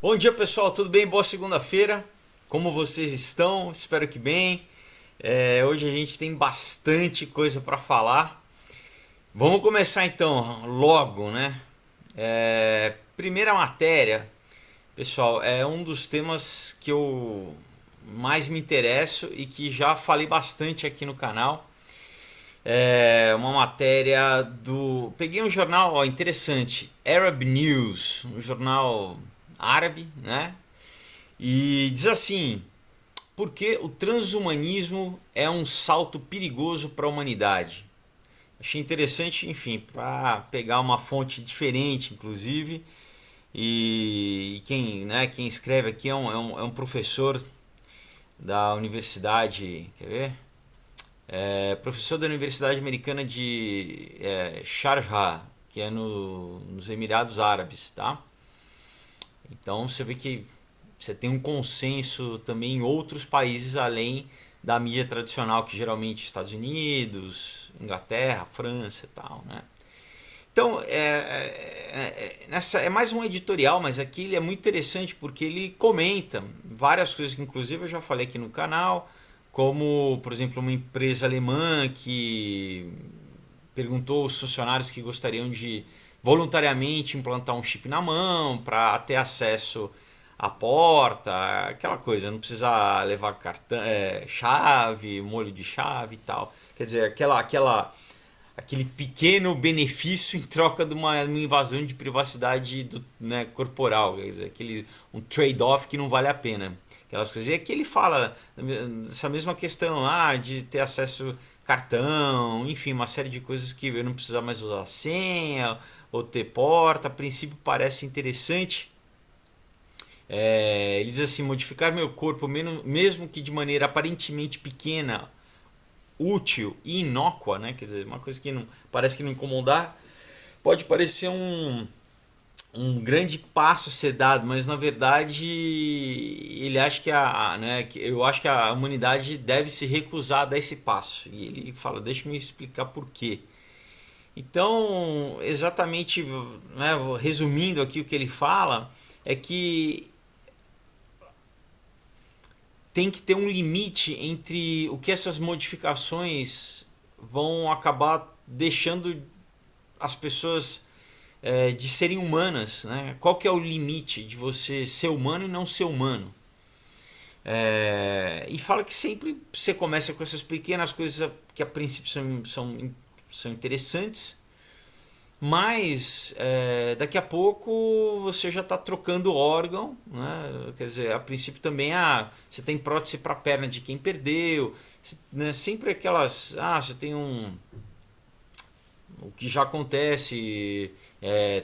Bom dia pessoal, tudo bem? Boa segunda-feira. Como vocês estão? Espero que bem. Hoje a gente tem bastante coisa para falar. Vamos começar então, logo, né? Primeira matéria, pessoal, é um dos temas que eu mais me interesso e que já falei bastante aqui no canal. É uma matéria do. Peguei um jornal ó, interessante, Arab News, um jornal árabe, né? E diz assim: por que o transhumanismo é um salto perigoso para a humanidade? Achei interessante, enfim, para pegar uma fonte diferente, inclusive. E quem escreve aqui é um professor da universidade. Quer ver? Professor da Universidade Americana de Sharjah, que é nos Emirados Árabes, tá? Então você vê que você tem um consenso também em outros países além da mídia tradicional, que geralmente Estados Unidos, Inglaterra, França e tal, né? Então, é mais um editorial, mas aqui ele é muito interessante porque ele comenta várias coisas que inclusive eu já falei aqui no canal, como, por exemplo, uma empresa alemã que perguntou aos funcionários que gostariam de voluntariamente implantar um chip na mão para ter acesso à porta, aquela coisa, não precisar levar cartão, chave, molho de chave e tal. Quer dizer, aquele pequeno benefício em troca de uma invasão de privacidade né, corporal, quer dizer, um trade-off que não vale a pena. Aquelas coisas. E aqui ele fala dessa mesma questão de ter acesso cartão, enfim, uma série de coisas que eu não precisar mais usar senha ou ter porta. A princípio parece interessante. Ele diz assim: modificar meu corpo, mesmo que de maneira aparentemente pequena, útil e inócua, né? Quer dizer, uma coisa que não parece que não incomodar, pode parecer um grande passo a ser dado, mas na verdade ele acha eu acho que a humanidade deve se recusar a dar esse passo. E ele fala, deixa eu me explicar por quê. Então, exatamente, né, resumindo aqui o que ele fala, é que tem que ter um limite entre o que essas modificações vão acabar deixando as pessoas de serem humanas, né? Qual que é o limite de você ser humano e não ser humano? E fala que sempre você começa com essas pequenas coisas que a princípio são interessantes, mas daqui a pouco você já está trocando órgão, né? Quer dizer, a princípio também você tem prótese para a perna de quem perdeu, né? Sempre aquelas, você tem o que já acontece,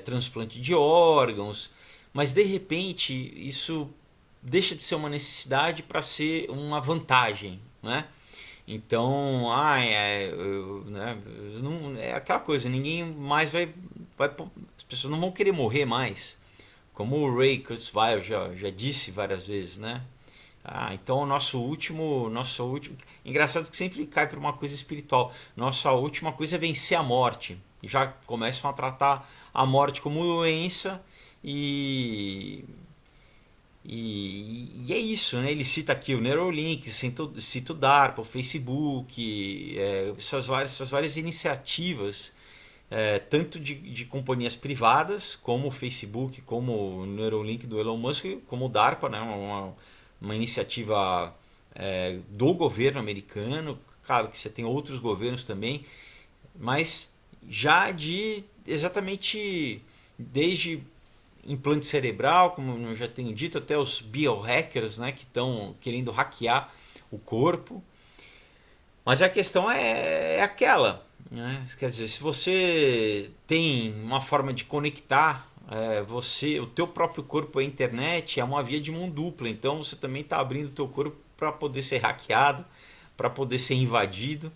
transplante de órgãos, mas de repente isso deixa de ser uma necessidade para ser uma vantagem, né? Então, né, não, é aquela coisa, ninguém mais as pessoas não vão querer morrer mais, como o Ray Kurzweil já disse várias vezes, né? Então o nosso último, engraçado que sempre cai para uma coisa espiritual. Nossa última coisa é vencer a morte. Já começam a tratar a morte como doença e é isso, né? Ele cita aqui o Neuralink, cita o DARPA, o Facebook, essas várias iniciativas, tanto de companhias privadas, como o Facebook, como o Neuralink do Elon Musk, como o DARPA, né? Uma iniciativa do governo americano. Claro que você tem outros governos também, mas já de exatamente desde implante cerebral, como eu já tenho dito, até os biohackers, né, que estão querendo hackear o corpo. Mas a questão é aquela, né? Quer dizer, se você tem uma forma de conectar o teu próprio corpo à internet, é uma via de mão dupla. Então você também está abrindo o teu corpo para poder ser hackeado, para poder ser invadido.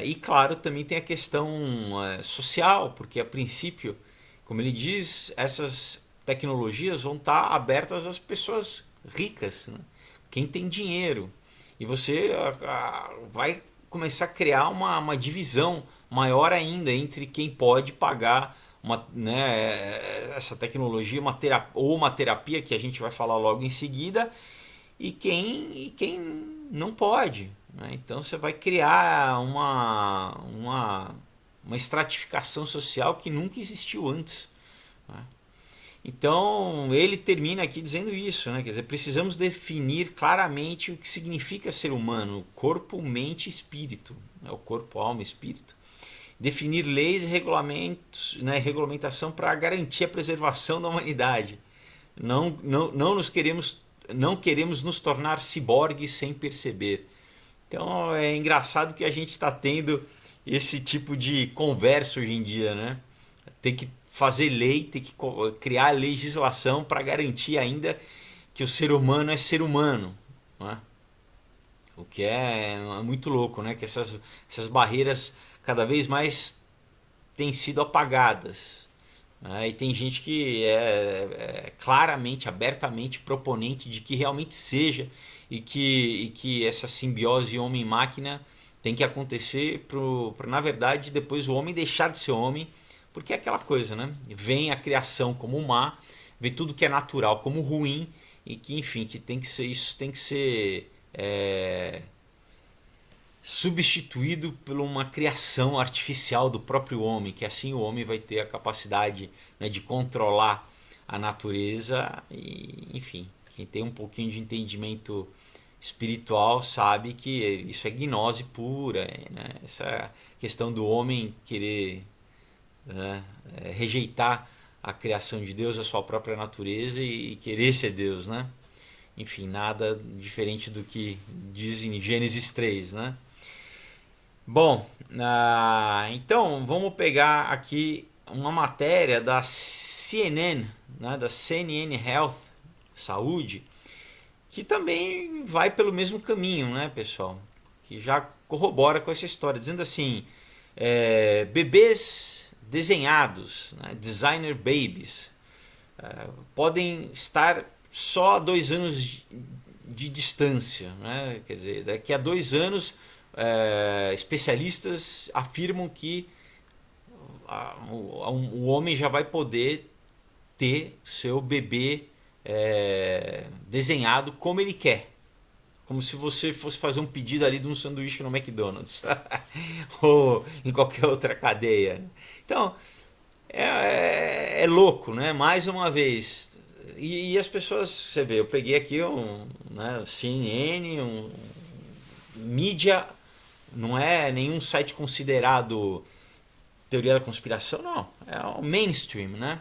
E claro, também tem a questão social, porque a princípio, como ele diz, essas tecnologias vão estar abertas às pessoas ricas, né? Quem tem dinheiro. E você vai começar a criar uma divisão maior ainda entre quem pode pagar essa tecnologia, uma terapia que a gente vai falar logo em seguida, e quem não pode. Né? Então você vai criar uma estratificação social que nunca existiu antes. Né? Então ele termina aqui dizendo isso, né? Quer dizer, precisamos definir claramente o que significa ser humano, corpo, mente e espírito, né? O corpo, alma e espírito. Definir leis e regulamentos, né? Regulamentação para garantir a preservação da humanidade. Não queremos nos tornar ciborgues sem perceber. Então é engraçado que a gente está tendo esse tipo de conversa hoje em dia, né? Tem que fazer lei, tem que criar legislação para garantir ainda que o ser humano é ser humano, não é? O que é muito louco, né? Que essas barreiras cada vez mais têm sido apagadas. Né? E tem gente que é claramente, abertamente proponente de que realmente seja e que essa simbiose homem-máquina tem que acontecer para, na verdade, depois o homem deixar de ser homem, porque é aquela coisa, né? Vem a criação como má, vê tudo que é natural como ruim e que, enfim, que tem que ser isso, tem que ser substituído por uma criação artificial do próprio homem, que assim o homem vai ter a capacidade, né, de controlar a natureza e, enfim, quem tem um pouquinho de entendimento espiritual sabe que isso é gnose pura, né? Essa questão do homem querer, né, rejeitar a criação de Deus, a sua própria natureza e querer ser Deus, né? Enfim, nada diferente do que diz em Gênesis 3, né? Bom, então vamos pegar aqui uma matéria da CNN, né, da CNN Health, Saúde, que também vai pelo mesmo caminho, né, pessoal? Que já corrobora com essa história, dizendo assim: bebês desenhados, né, designer babies, podem estar só a 2 anos de distância, né? Quer dizer, daqui a 2 anos, especialistas afirmam que o homem já vai poder ter seu bebê desenhado como ele quer. Como se você fosse fazer um pedido ali de um sanduíche no McDonald's ou em qualquer outra cadeia. Então, é louco, né? Mais uma vez. E as pessoas, você vê, eu peguei aqui né, CNN, mídia, não é nenhum site considerado teoria da conspiração, não. É o mainstream, né?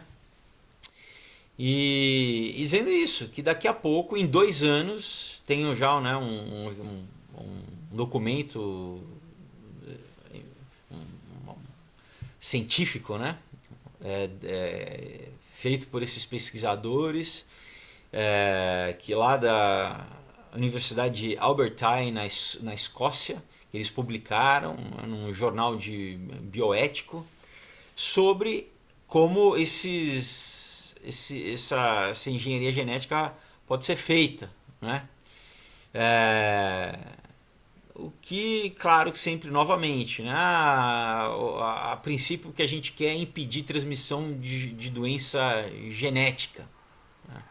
E dizendo isso, que daqui a pouco, em 2 anos, tenho já, né, um documento científico, né? Feito por esses pesquisadores, que lá da Universidade de Albertine, na Escócia, eles publicaram num jornal de bioético sobre como essa engenharia genética pode ser feita, né? O que, claro que sempre novamente, né? A princípio o que a gente quer é impedir transmissão de doença genética. Né?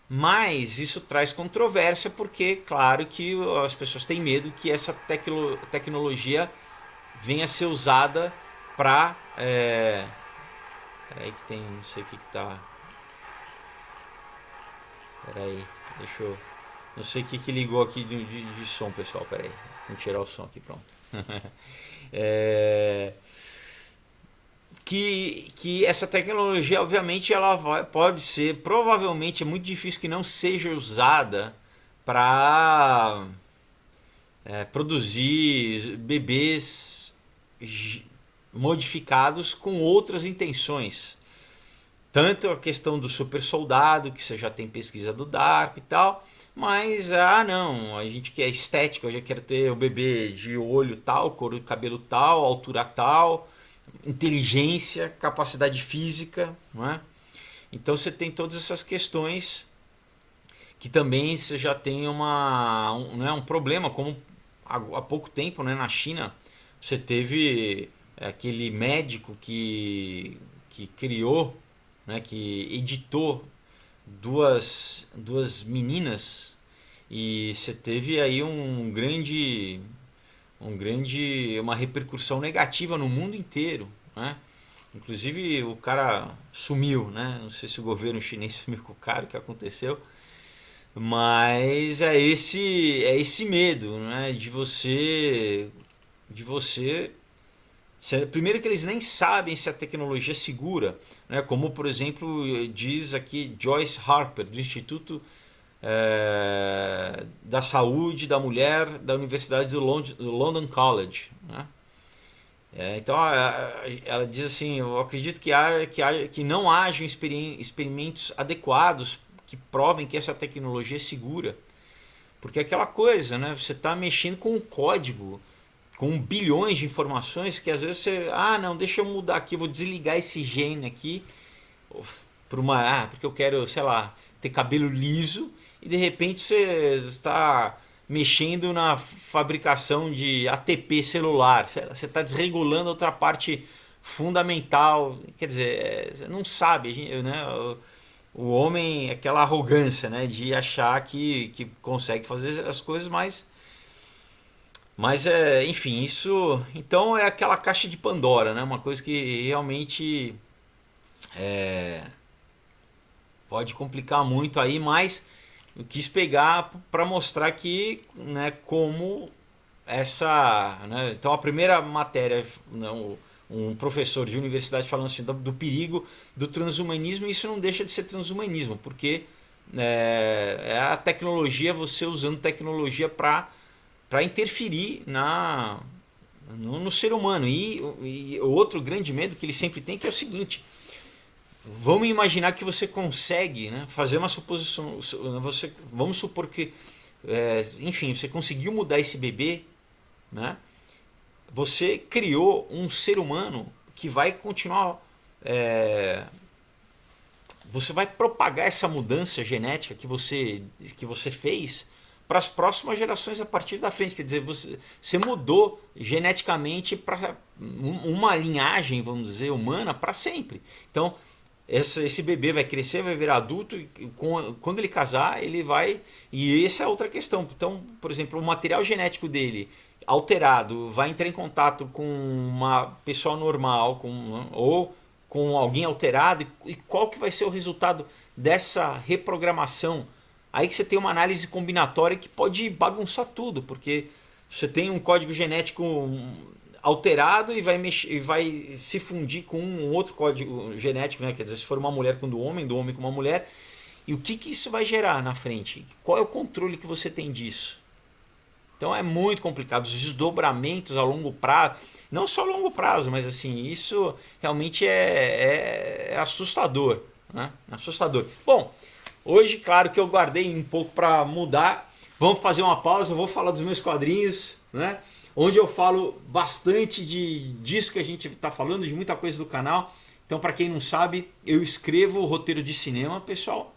Mas isso traz controvérsia porque, claro que as pessoas têm medo que essa tecnologia venha a ser usada para... Peraí que tem... não sei o que tá... Peraí, deixa eu... Não sei o que ligou aqui de som, pessoal. Peraí, vamos tirar o som aqui, pronto. Que essa tecnologia, obviamente, pode ser, provavelmente é muito difícil que não seja usada para produzir bebês modificados com outras intenções. Tanto a questão do super soldado, que você já tem pesquisa do DARPA e tal, mas não, a gente quer estética, eu já quero ter o bebê de olho tal, cor do cabelo tal, altura tal, inteligência, capacidade física, não é? Então você tem todas essas questões que também você já tem um problema, como há pouco tempo, né, na China você teve aquele médico que que criou, né, que editou duas meninas, e você teve aí uma repercussão negativa no mundo inteiro, né? Inclusive o cara sumiu, né? Não sei se o governo chinês sumiu com o cara, o que aconteceu, mas é esse medo, né? De você primeiro que eles nem sabem se a tecnologia é segura, né? Como por exemplo diz aqui Joyce Harper do Instituto da Saúde da Mulher da Universidade do London College, né? Então ela diz assim: eu acredito que não hajam experimentos adequados que provem que essa tecnologia é segura, porque é aquela coisa, né? Você está mexendo com um código com bilhões de informações que às vezes você, não, deixa eu mudar aqui, vou desligar esse gene aqui porque eu quero, sei lá, ter cabelo liso, e de repente você está mexendo na fabricação de ATP celular, você está desregulando outra parte fundamental, quer dizer, não sabe, né? O homem, aquela arrogância, né, de achar que consegue fazer as coisas, mas enfim, isso então é aquela caixa de Pandora, né? Uma coisa que realmente pode complicar muito aí, mas eu quis pegar para mostrar que, né, como né, então a primeira matéria, né, um professor de universidade falando assim do perigo do transhumanismo, e isso não deixa de ser transhumanismo, porque é a tecnologia, você usando tecnologia para interferir no ser humano. E outro grande medo que ele sempre tem, que é o seguinte: vamos imaginar que você consegue, né, fazer uma suposição, vamos supor que enfim, você conseguiu mudar esse bebê, né? Você criou um ser humano que vai continuar, você vai propagar essa mudança genética que você fez para as próximas gerações a partir da frente. Quer dizer, você mudou geneticamente para uma linhagem, vamos dizer, humana para sempre. Então, esse bebê vai crescer, vai virar adulto, e quando ele casar, ele vai. E essa é outra questão. Então, por exemplo, o material genético dele alterado vai entrar em contato com uma pessoa normal, ou com alguém alterado, e qual que vai ser o resultado dessa reprogramação? Aí que você tem uma análise combinatória que pode bagunçar tudo, porque você tem um código genético alterado e vai se fundir com um outro código genético, né? Quer dizer, se for uma mulher com do homem com uma mulher, e o que isso vai gerar na frente? Qual é o controle que você tem disso? Então é muito complicado, os desdobramentos a longo prazo, não só a longo prazo, mas assim, isso realmente é assustador, né? Assustador. Bom, hoje, claro que eu guardei um pouco para mudar. Vamos fazer uma pausa, eu vou falar dos meus quadrinhos, né? Onde eu falo bastante disso que a gente está falando, de muita coisa do canal. Então, para quem não sabe, eu escrevo o roteiro de cinema, pessoal,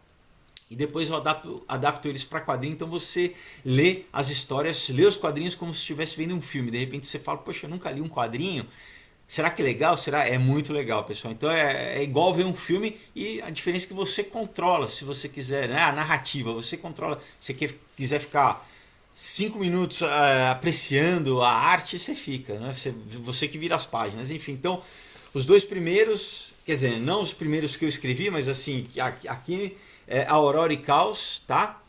e depois eu adapto eles para quadrinho. Então você lê as histórias, lê os quadrinhos como se estivesse vendo um filme. De repente você fala: poxa, eu nunca li um quadrinho. Será que é legal? Será? É muito legal, pessoal. Então é igual ver um filme, e a diferença é que você controla, se você quiser, né? A narrativa, você controla. Se você quiser ficar 5 minutos apreciando a arte, você fica, né? Você que vira as páginas. Enfim, então os dois primeiros, quer dizer, não os primeiros que eu escrevi, mas assim, aqui é Aurora e Caos, tá?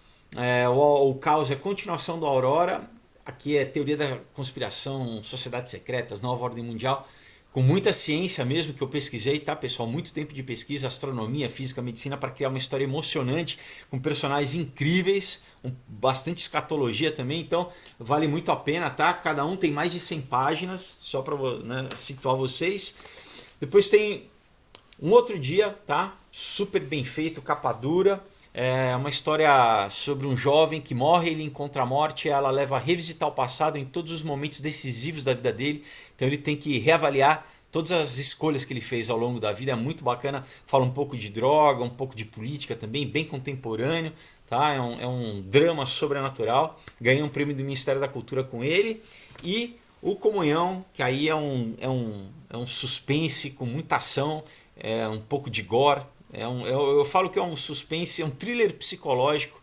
O Caos é a continuação do Aurora. Aqui é teoria da conspiração, sociedades secretas, nova ordem mundial, com muita ciência mesmo, que eu pesquisei, tá, pessoal? Muito tempo de pesquisa, astronomia, física, medicina, para criar uma história emocionante, com personagens incríveis, bastante escatologia também, então vale muito a pena, tá? Cada um tem mais de 100 páginas, só para, né, situar vocês. Depois tem Um Outro Dia, tá? Super bem feito, capa dura. É uma história sobre um jovem que morre, ele encontra a morte, ela leva a revisitar o passado em todos os momentos decisivos da vida dele. Então ele tem que reavaliar todas as escolhas que ele fez ao longo da vida. É muito bacana, fala um pouco de droga, um pouco de política também, bem contemporâneo, tá? É um drama sobrenatural. Ganhei um prêmio do Ministério da Cultura com ele. E o Comunhão, que aí é um suspense com muita ação. é um pouco de gore. Eu falo que é um suspense, é um thriller psicológico,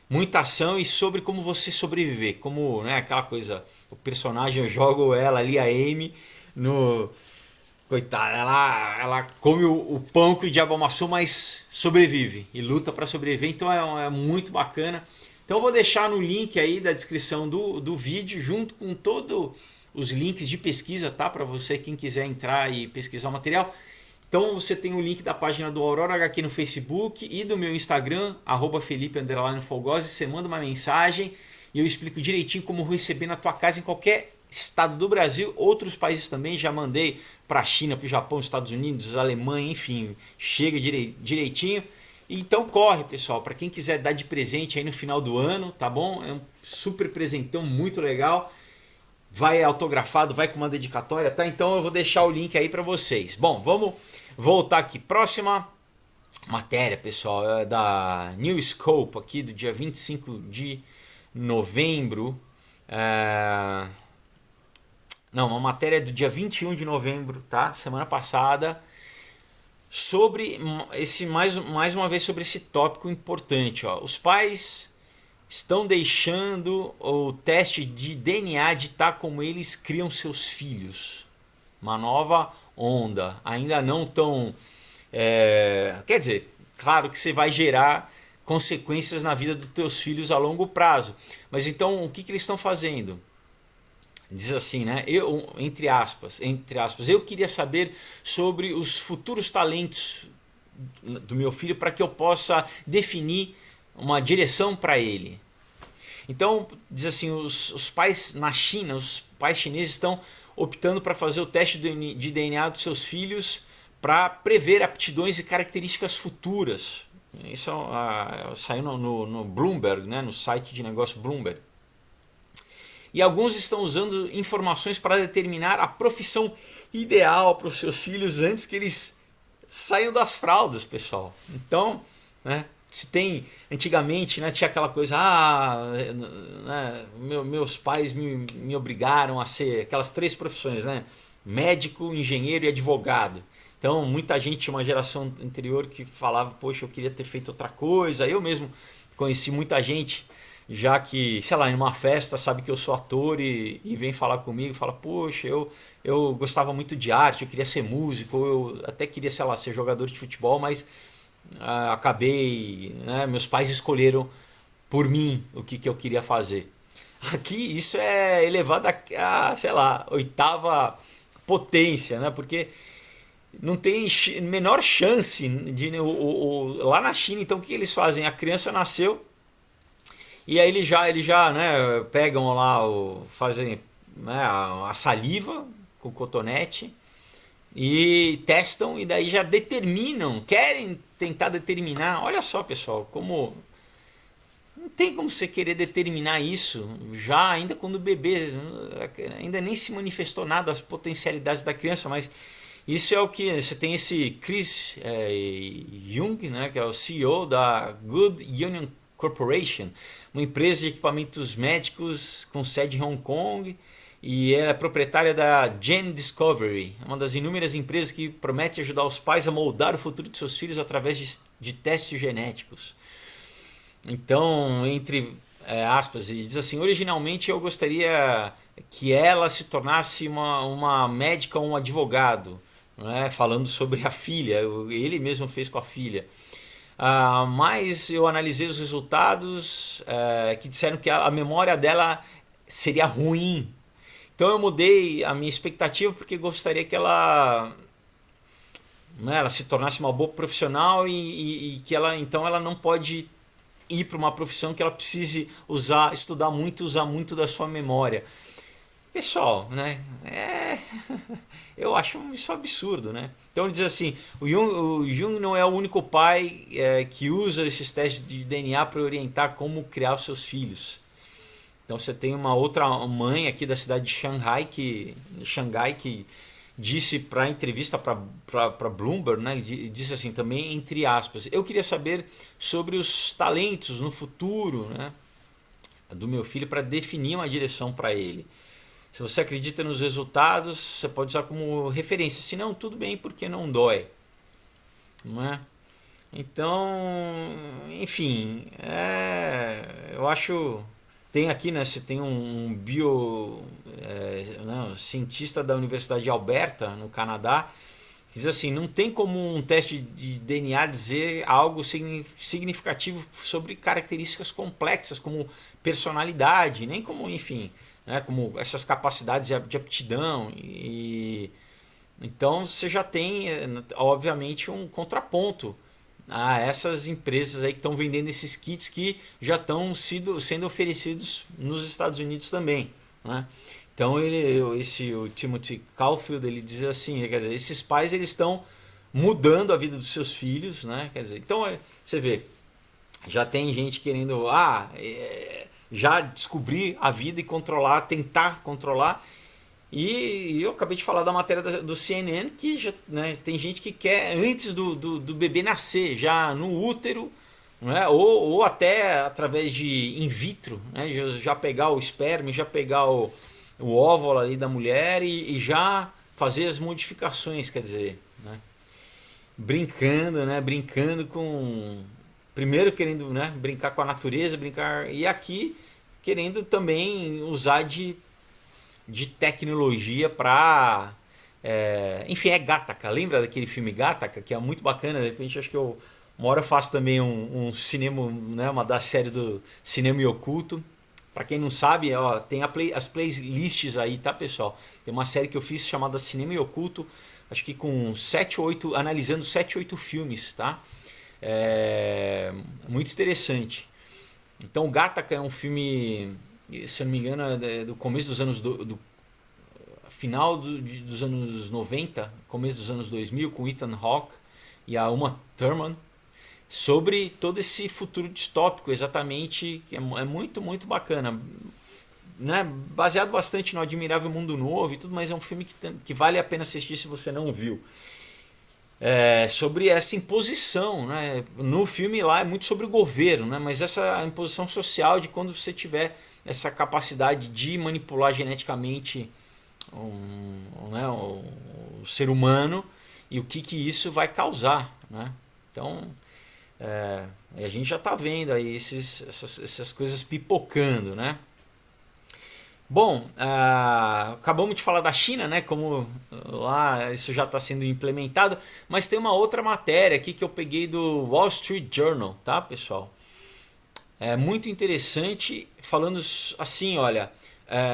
muita ação e sobre como você sobreviver. Como, né, aquela coisa, o personagem, eu jogo ela ali, a Amy, no. Coitada, ela come o pão que o diabo amassou, mas sobrevive e luta para sobreviver, então é muito bacana. Então eu vou deixar no link aí da descrição do vídeo, junto com todos os links de pesquisa, tá? Para você, quem quiser entrar e pesquisar o material. Então você tem o link da página do Aurora HQ no Facebook e do meu Instagram, @Felipe_Folgose. Você manda uma mensagem e eu explico direitinho como receber na tua casa em qualquer estado do Brasil, outros países também. Já mandei para a China, para o Japão, Estados Unidos, Alemanha, enfim, chega direitinho. Então corre, pessoal, para quem quiser dar de presente aí no final do ano, tá bom? É um super presentão muito legal. Vai autografado, vai com uma dedicatória, tá? Então eu vou deixar o link aí para vocês. Bom, vamos voltar aqui. Próxima matéria, pessoal, é da New Scope, aqui do dia 25 de novembro. Não, uma matéria do dia 21 de novembro, tá? Semana passada. Sobre mais uma vez sobre esse tópico importante, ó. Os pais estão deixando o teste de DNA ditar como eles criam seus filhos. Uma nova onda. Ainda não tão. Quer dizer, claro que você vai gerar consequências na vida dos teus filhos a longo prazo. Mas então o que eles estão fazendo? Diz assim, né? Entre aspas, eu queria saber sobre os futuros talentos do meu filho para que eu possa definir uma direção para ele. Então, diz assim, os pais na China, os pais chineses estão optando para fazer o teste de DNA dos seus filhos para prever aptidões e características futuras. Isso saiu no Bloomberg, né? No site de negócio Bloomberg. E alguns estão usando informações para determinar a profissão ideal para os seus filhos antes que eles saiam das fraldas, pessoal. Então, né, se tem antigamente, né, tinha aquela coisa, né, meus pais me obrigaram a ser aquelas 3 profissões, né, médico, engenheiro e advogado. Então muita gente, uma geração anterior, que falava, poxa, eu queria ter feito outra coisa. Eu mesmo conheci muita gente, já que, sei lá, em uma festa sabe que eu sou ator e vem falar comigo, fala, poxa, eu gostava muito de arte, eu queria ser músico, eu até queria, sei lá, ser jogador de futebol, mas acabei, né, meus pais escolheram por mim o que eu queria fazer. Aqui isso é elevado a, sei lá, 8ª potência, né? Porque não tem menor chance de lá na China. Então o que eles fazem? A criança nasceu e aí eles já, né, pegam lá, fazem, né, a saliva com cotonete e testam e daí já determinam, querem tentar determinar. Olha só, pessoal, como não tem como você querer determinar isso já ainda quando o bebê ainda nem se manifestou nada as potencialidades da criança, mas isso é o que você tem esse Chris Jung, né, que é o CEO da Good Union Corporation, uma empresa de equipamentos médicos com sede em Hong Kong, e ela é proprietária da Gen Discovery, uma das inúmeras empresas que promete ajudar os pais a moldar o futuro de seus filhos através de testes genéticos. Então, entre aspas, ele diz assim, originalmente eu gostaria que ela se tornasse uma médica ou um advogado, né, falando sobre a filha, ele mesmo fez com a filha. Mas eu analisei os resultados que disseram que a memória dela seria ruim. Então eu mudei a minha expectativa porque gostaria que ela, né, ela se tornasse uma boa profissional e que ela, então ela não pode ir para uma profissão que ela precise estudar muito, usar muito da sua memória. Pessoal, né? Eu acho isso absurdo, né? Então ele diz assim, o Jung não é o único pai que usa esses testes de DNA para orientar como criar os seus filhos. Então você tem uma outra mãe aqui da cidade de Xangai que disse para entrevista para Bloomberg, né? Disse assim também, entre aspas, eu queria saber sobre os talentos no futuro, né, do meu filho para definir uma direção para ele. Se você acredita nos resultados, você pode usar como referência. Se não, tudo bem, porque não dói. não é? Então, enfim, eu acho. Tem aqui, né? Você tem um não, cientista da Universidade de Alberta, no Canadá, que diz assim: não tem como um teste de DNA dizer algo significativo sobre características complexas, como personalidade, nem como, enfim, né, como essas capacidades de aptidão. Então você já tem, obviamente, um contraponto a essas empresas aí que estão vendendo esses kits que já estão sendo oferecidos nos Estados Unidos também, né? Então o Timothy Caulfield, ele diz assim, quer dizer, esses pais eles estão mudando a vida dos seus filhos, né? Quer dizer, então você vê, já tem gente querendo já descobrir a vida e controlar, tentar controlar. E eu acabei de falar da matéria do CNN que já, né, tem gente que quer antes do bebê nascer, já no útero, né, ou até através de in vitro, né, já pegar o esperma, já pegar o óvulo ali da mulher e já fazer as modificações, quer dizer, né, brincando, né, brincando com, primeiro querendo, né, brincar com a natureza, brincar, e aqui querendo também usar de tecnologia para. Enfim, é Gattaca. Lembra daquele filme Gattaca, que é muito bacana? De repente, acho que uma hora eu faço também um cinema, né, uma da série do Cinema e Oculto. Para quem não sabe, ó, tem as playlists aí, tá, pessoal? Tem uma série que eu fiz chamada Cinema e Oculto, acho que com 7 8, analisando 7 8 filmes, tá? Muito interessante. Então, Gattaca é um filme, se eu não me engano, é do começo dos anos do final dos anos 90, começo dos anos 2000, com Ethan Hawke e a Uma Thurman, sobre todo esse futuro distópico, exatamente, que é muito, muito bacana. Né? Baseado bastante no Admirável Mundo Novo e tudo, mas é um filme que vale a pena assistir se você não viu. Sobre essa imposição, né? No filme lá é muito sobre o governo, né? Mas essa imposição social de quando você tiver essa capacidade de manipular geneticamente né, o ser humano e o que isso vai causar, né? Então, a gente já está vendo aí essas coisas pipocando, né? Bom, acabamos de falar da China, né? Como lá isso já está sendo implementado, mas tem uma outra matéria aqui que eu peguei do Wall Street Journal, tá, pessoal? É muito interessante, falando assim, olha,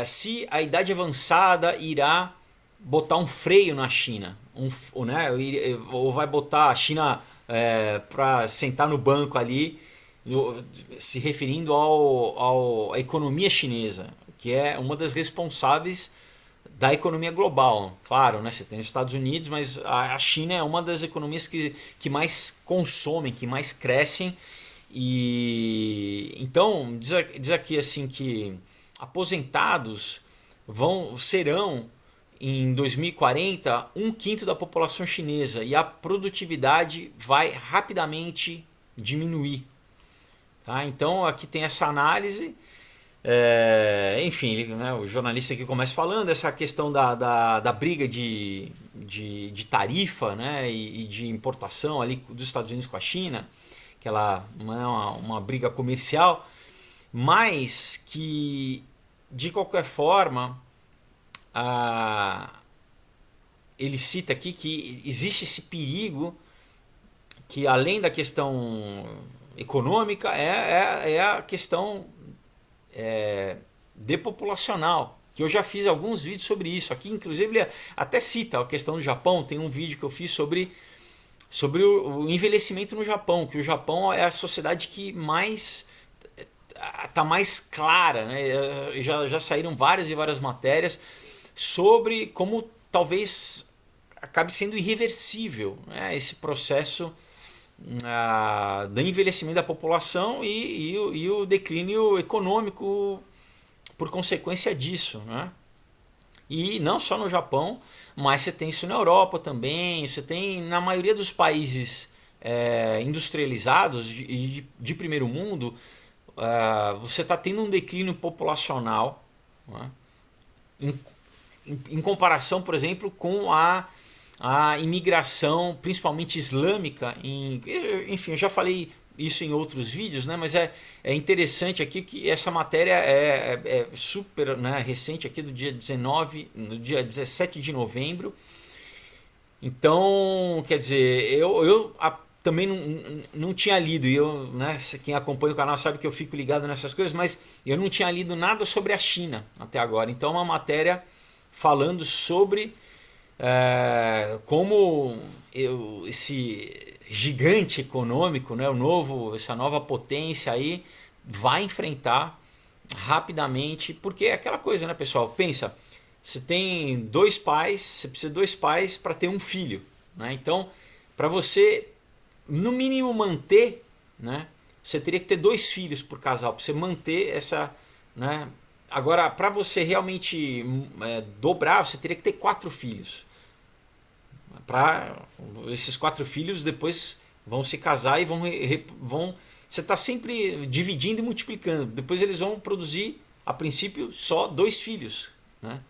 se a idade avançada irá botar um freio na China, né, ou vai botar a China para sentar no banco ali, se referindo à economia chinesa, que é uma das responsáveis da economia global. Claro, né, você tem os Estados Unidos, mas a China é uma das economias que mais consomem, que mais crescem. E então diz aqui assim que aposentados serão em 2040 um quinto da população chinesa e a produtividade vai rapidamente diminuir. Tá? Então aqui tem essa análise. Enfim, né, o jornalista aqui começa falando essa questão da briga de tarifa, né, e de importação ali dos Estados Unidos com a China, que ela não é uma briga comercial, mas que de qualquer forma ele cita aqui que existe esse perigo que além da questão econômica é a questão depopulacional, que eu já fiz alguns vídeos sobre isso. Aqui inclusive ele até cita a questão do Japão, tem um vídeo que eu fiz sobre o envelhecimento no Japão, que o Japão é a sociedade que mais está mais clara, né? Já saíram várias e várias matérias sobre como talvez acabe sendo irreversível, né, esse processo do envelhecimento da população e o declínio econômico por consequência disso, né? E não só no Japão, mas você tem isso na Europa também, você tem na maioria dos países industrializados de primeiro mundo, você está tendo um declínio populacional, né? Em comparação, por exemplo, com a imigração, principalmente islâmica, enfim, eu já falei isso em outros vídeos, né? Mas é interessante aqui que essa matéria é super, né, recente, aqui do dia 19, no dia 17 de novembro. Então, quer dizer, também não tinha lido, e eu, né, quem acompanha o canal sabe que eu fico ligado nessas coisas, mas eu não tinha lido nada sobre a China até agora. Então, é uma matéria falando sobre como esse gigante econômico, né, essa nova potência aí vai enfrentar rapidamente, porque é aquela coisa, né, pessoal? Pensa, você tem dois pais, você precisa de dois pais para ter um filho, né? Então, para você no mínimo manter, né, você teria que ter dois filhos por casal para você manter essa, né? Agora, para você realmente dobrar, você teria que ter quatro filhos. Para esses quatro filhos depois vão se casar e vão você está sempre dividindo e multiplicando. Depois eles vão produzir, a princípio, só dois filhos, né?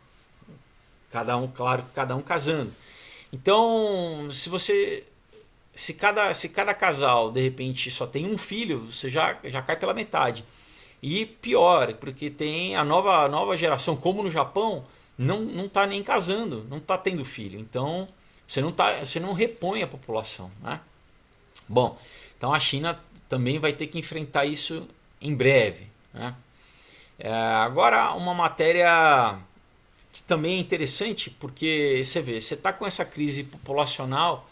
Cada um, claro, cada um casando. Então, se cada casal de repente só tem um filho, você já cai pela metade. E pior, porque tem a nova geração, como no Japão, não está nem casando, não está tendo filho. Então, você não repõe a população, né? Bom, então a China também vai ter que enfrentar isso em breve, né? Agora, uma matéria que também é interessante, porque você vê, você está com essa crise populacional,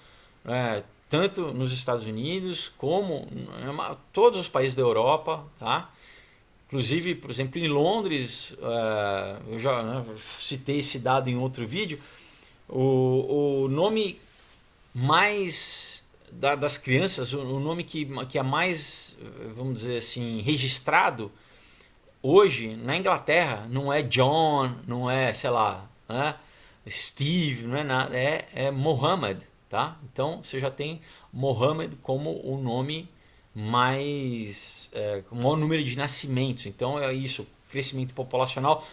tanto nos Estados Unidos como em todos os países da Europa, tá? Inclusive, por exemplo, em Londres, eu já, né, citei esse dado em outro vídeo, o nome mais das crianças, o nome que é mais, vamos dizer assim, registrado hoje na Inglaterra não é John, não é, sei lá, né, Steve, não é nada, é Mohammed, tá? Então você já tem Mohammed como o nome mais, com o maior número de nascimentos. Então é isso, crescimento populacional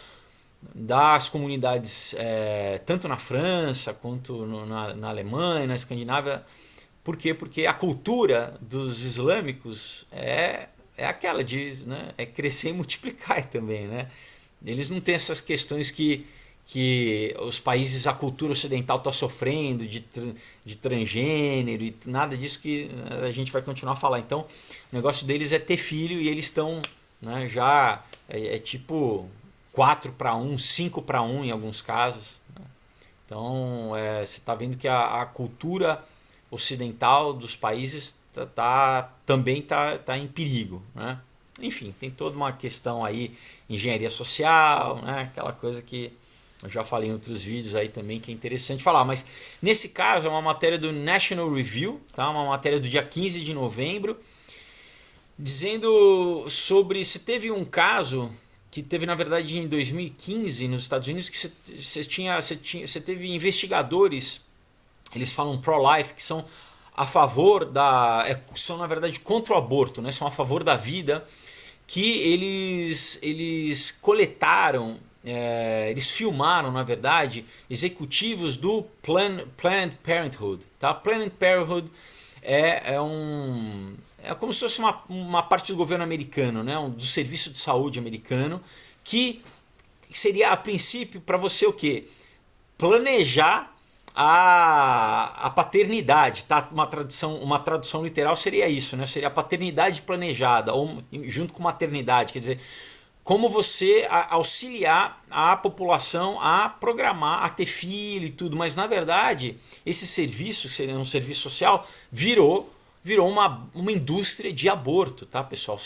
das comunidades, tanto na França quanto na Alemanha, na Escandinávia. Por quê? Porque a cultura dos islâmicos é aquela de, né, crescer e multiplicar também, né? Eles não têm essas questões que os países, a cultura ocidental está sofrendo de transgênero e nada disso que a gente vai continuar a falar. Então, o negócio deles é ter filho e eles estão, né, já tipo 4 para um, 5 para um em alguns casos, né? Então, você está vendo que a cultura ocidental dos países também tá em perigo, né? Enfim, tem toda uma questão aí, engenharia social, né? Aquela coisa que eu já falei em outros vídeos aí também que é interessante falar, mas nesse caso é uma matéria do National Review, tá? Uma matéria do dia 15 de novembro, dizendo sobre se teve um caso que teve na verdade em 2015 nos Estados Unidos que você teve investigadores, eles falam pro-life, que são a favor são na verdade contra o aborto, né? São a favor da vida, que eles coletaram, eles filmaram na verdade executivos do Planned Parenthood, tá? Planned Parenthood é como se fosse uma parte do governo americano, né? Do serviço de saúde americano, que seria a princípio para você o quê? Planejar a paternidade, tá? Uma tradução literal seria isso, né? Seria a paternidade planejada, ou junto com maternidade, quer dizer, como você auxiliar a população a programar, a ter filho e tudo, mas na verdade esse serviço, que seria um serviço social, virou uma indústria de aborto, tá, pessoal?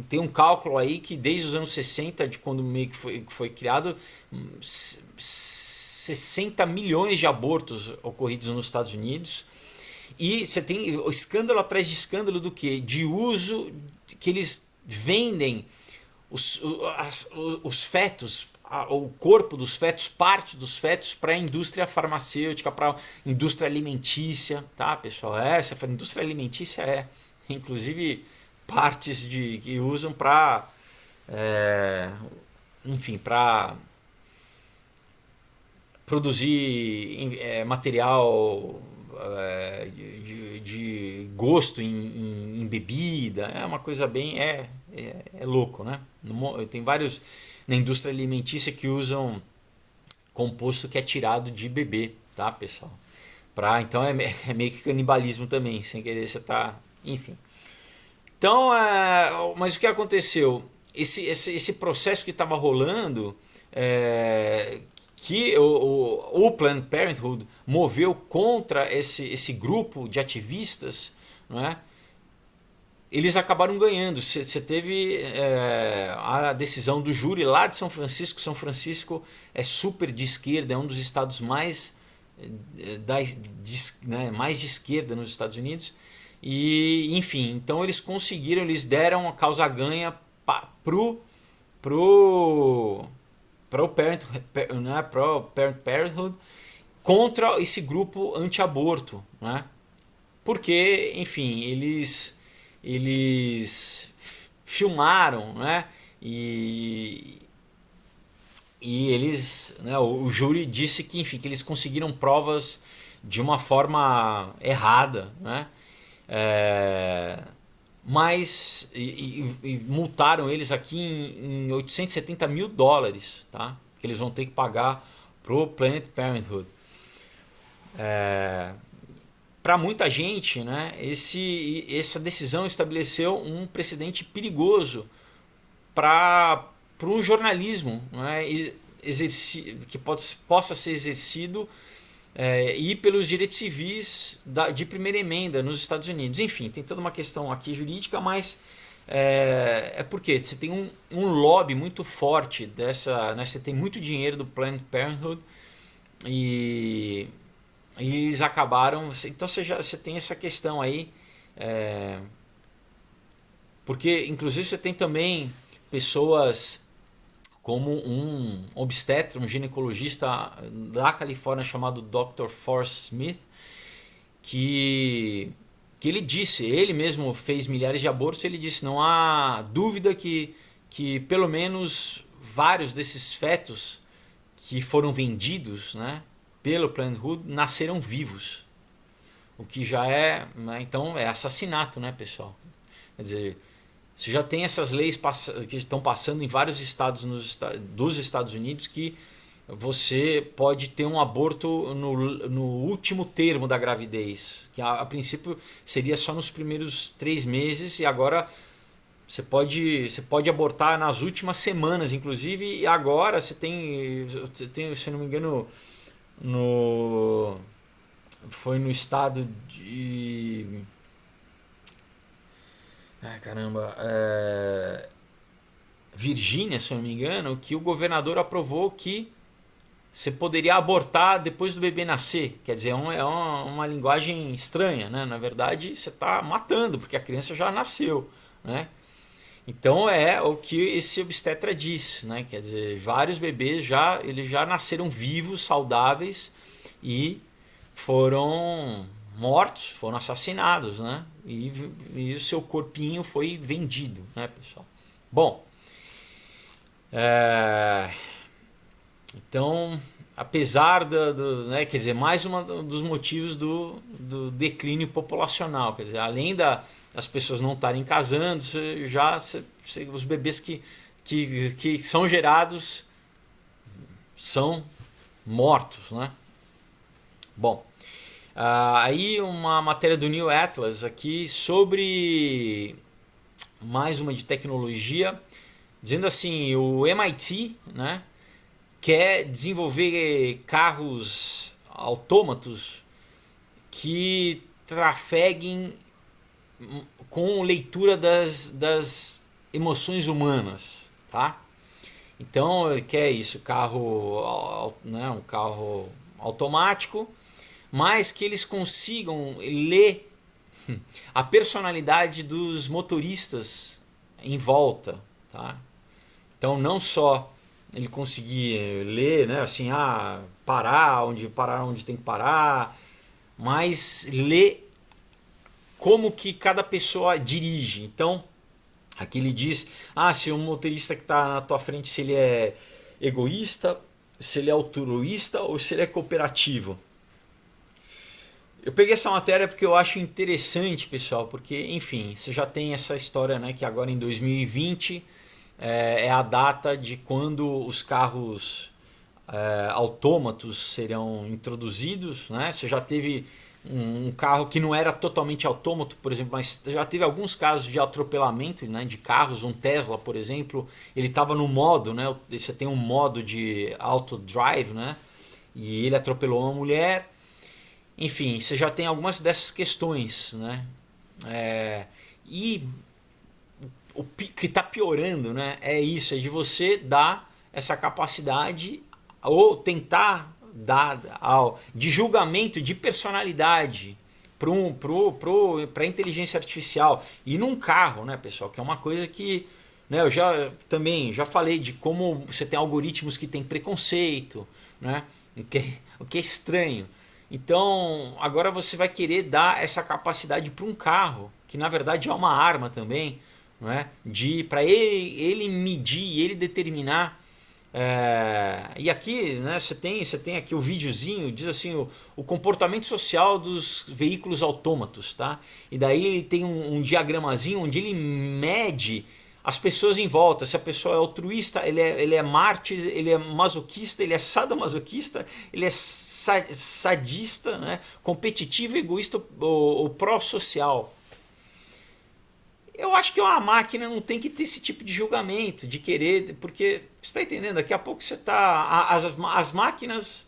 Tem um cálculo aí que desde os anos 60, de quando meio que foi criado, 60 milhões de abortos ocorridos nos Estados Unidos. E você tem escândalo atrás de escândalo do que? De uso que eles vendem os fetos, o corpo dos fetos, parte dos fetos para a indústria farmacêutica, para a indústria alimentícia, tá, pessoal? Essa indústria alimentícia inclusive partes que usam para, enfim, para produzir material de gosto em bebida. É uma coisa bem... É louco, né? Tem vários na indústria alimentícia que usam composto que é tirado de bebê, tá, pessoal? Então é meio que canibalismo também, sem querer você tá... Enfim. Então, mas o que aconteceu? Esse processo que estava rolando, que o Planned Parenthood moveu contra esse grupo de ativistas, não é? Eles acabaram ganhando. Você teve a decisão do júri lá de São Francisco. São Francisco é super de esquerda, é um dos estados mais mais de esquerda nos Estados Unidos. E, enfim, então eles conseguiram, eles deram a causa ganha pro Parent Parenthood contra esse grupo anti-aborto, né? Porque, enfim, eles filmaram, né? E eles, né, o júri disse que, enfim, que eles conseguiram provas de uma forma errada, né? Mas e multaram eles aqui em $870 mil, tá? Que eles vão ter que pagar pro Planned Parenthood. Para muita gente, né, essa decisão estabeleceu um precedente perigoso para um jornalismo, né, que possa ser exercido e pelos direitos civis de primeira emenda nos Estados Unidos. Enfim, tem toda uma questão aqui jurídica, mas porque você tem um lobby muito forte dessa, né, você tem muito dinheiro do Planned Parenthood e eles acabaram. Então você tem essa questão aí, porque inclusive você tem também pessoas como um obstetra, um ginecologista da Califórnia chamado Dr. Forrest Smith, que ele disse, ele mesmo fez milhares de abortos, ele disse, não há dúvida que pelo menos vários desses fetos que foram vendidos, né, pelo Planned Parenthood nasceram vivos, o que já é, né, então é assassinato, né, pessoal? Quer dizer, você já tem essas leis que estão passando em vários estados dos Estados Unidos que você pode ter um aborto no último termo da gravidez, que a princípio seria só nos primeiros 3 meses e agora você pode abortar nas últimas semanas, inclusive, e agora você tem, se eu não me engano, foi no estado de... caramba, Virgínia, se eu não me engano, que o governador aprovou que você poderia abortar depois do bebê nascer. Quer dizer, é uma linguagem estranha, né? Na verdade, você está matando, porque a criança já nasceu, né? Então é o que esse obstetra diz, né? Quer dizer, vários bebês eles já nasceram vivos, saudáveis e foram mortos, foram assassinados, né? E o seu corpinho foi vendido, né, pessoal? Bom, então, apesar né, quer dizer, mais um dos motivos do declínio populacional, quer dizer, além das pessoas não estarem casando, os bebês que são gerados são mortos, né? Bom, aí uma matéria do New Atlas aqui sobre mais uma de tecnologia, dizendo assim, o MIT, né, quer desenvolver carros autômatos que trafeguem com leitura das emoções humanas, tá? Então ele quer isso, né, um carro automático, mas que eles consigam ler a personalidade dos motoristas em volta, tá? Então não só ele conseguir ler, né, assim, parar onde tem que parar, mas ler como que cada pessoa dirige. Então aqui ele diz, se um motorista que está na tua frente, se ele é egoísta, se ele é altruísta ou se ele é cooperativo. Eu peguei essa matéria porque eu acho interessante, pessoal, porque, enfim, você já tem essa história, né, que agora em 2020 é a data de quando os carros autômatos serão introduzidos, né? Você já teve um carro que não era totalmente autômato, por exemplo, mas já teve alguns casos de atropelamento, né, de carros. Um Tesla, por exemplo, ele estava no modo, né? Você tem um modo de auto drive, né? E ele atropelou uma mulher. Enfim, você já tem algumas dessas questões, né? E o que está piorando, né? É isso, é de você dar essa capacidade ou tentar dar de julgamento de personalidade para a inteligência artificial e num carro, né, pessoal? Que é uma coisa que, né, eu já falei de como você tem algoritmos que têm preconceito, né? O que é estranho. Então, agora você vai querer dar essa capacidade para um carro, que na verdade é uma arma também, não é? Para ele medir, ele determinar. E aqui, né, você tem aqui o videozinho, diz assim, o comportamento social dos veículos autômatos, tá? E daí ele tem um diagramazinho onde ele mede as pessoas em volta. Se a pessoa é altruísta, ele é mártir, ele é masoquista, ele é sadomasoquista, ele é sadista, né? Competitivo, egoísta ou pró-social. Eu acho que uma máquina não tem que ter esse tipo de julgamento, de querer, porque você está entendendo? Daqui a pouco você está. As máquinas.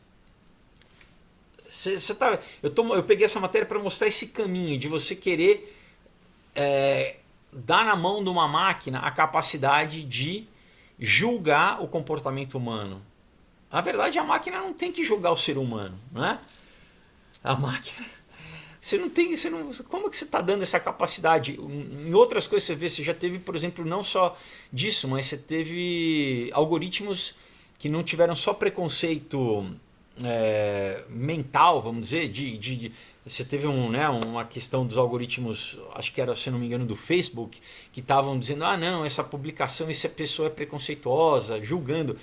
Você tá, eu peguei essa matéria para mostrar esse caminho de você querer dar na mão de uma máquina a capacidade de julgar o comportamento humano. Na verdade, a máquina não tem que julgar o ser humano, né? A máquina. Você não tem. Como que você está dando essa capacidade? Em outras coisas você vê, você já teve, por exemplo, não só disso, mas você teve algoritmos que não tiveram só preconceito mental, vamos dizer, você teve uma questão dos algoritmos, acho que era, se não me engano, do Facebook, que estavam dizendo, não, essa publicação, essa pessoa é preconceituosa, julgando,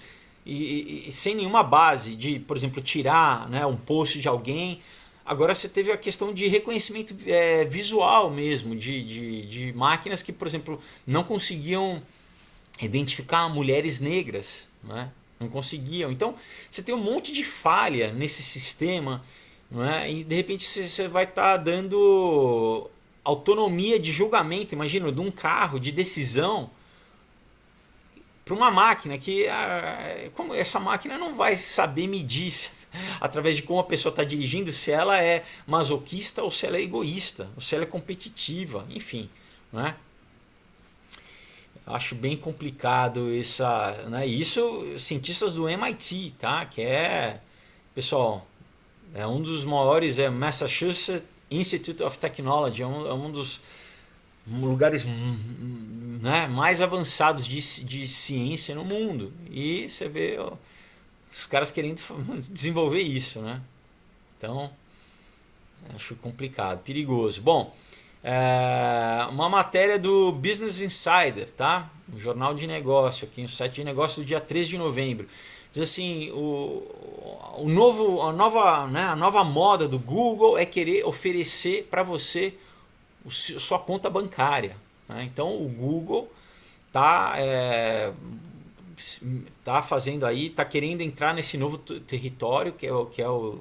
e sem nenhuma base de, por exemplo, tirar, né, um post de alguém. Agora você teve a questão de reconhecimento visual mesmo, de máquinas que, por exemplo, não conseguiam identificar mulheres negras, né? Não conseguiam. Então você tem um monte de falha nesse sistema, não é? E de repente você vai estar dando autonomia de julgamento, imagina, de um carro, de decisão, para uma máquina que como essa máquina não vai saber medir através de como a pessoa está dirigindo se ela é masoquista ou se ela é egoísta, ou se ela é competitiva, enfim, né? Acho bem complicado essa, né? Isso cientistas do MIT, tá? Que pessoal, é um dos maiores, Massachusetts Institute of Technology, é um dos lugares, né, mais avançados de ciência no mundo. E você vê os caras querendo desenvolver isso, né? Então, acho complicado, perigoso. Bom, uma matéria do Business Insider, tá? Um jornal de negócio aqui, um site de negócio do dia 13 de novembro. Diz assim, a nova moda do Google é querer oferecer para você sua conta bancária, né? Então o Google tá fazendo aí, tá querendo entrar nesse novo território que é o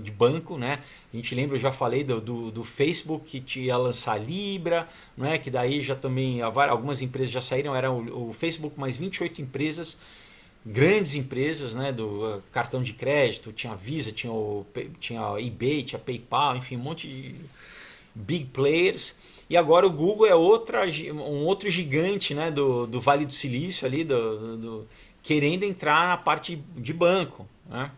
de banco, né? A gente lembra, eu já falei do Facebook que ia lançar Libra, né? Que daí já também algumas empresas já saíram, era o Facebook mais 28 empresas, grandes empresas, né? Do cartão de crédito, tinha a Visa, tinha a eBay, tinha a PayPal, enfim, um monte de big players. E agora o Google é um outro gigante, né, do Vale do Silício ali, querendo entrar na parte de banco, né?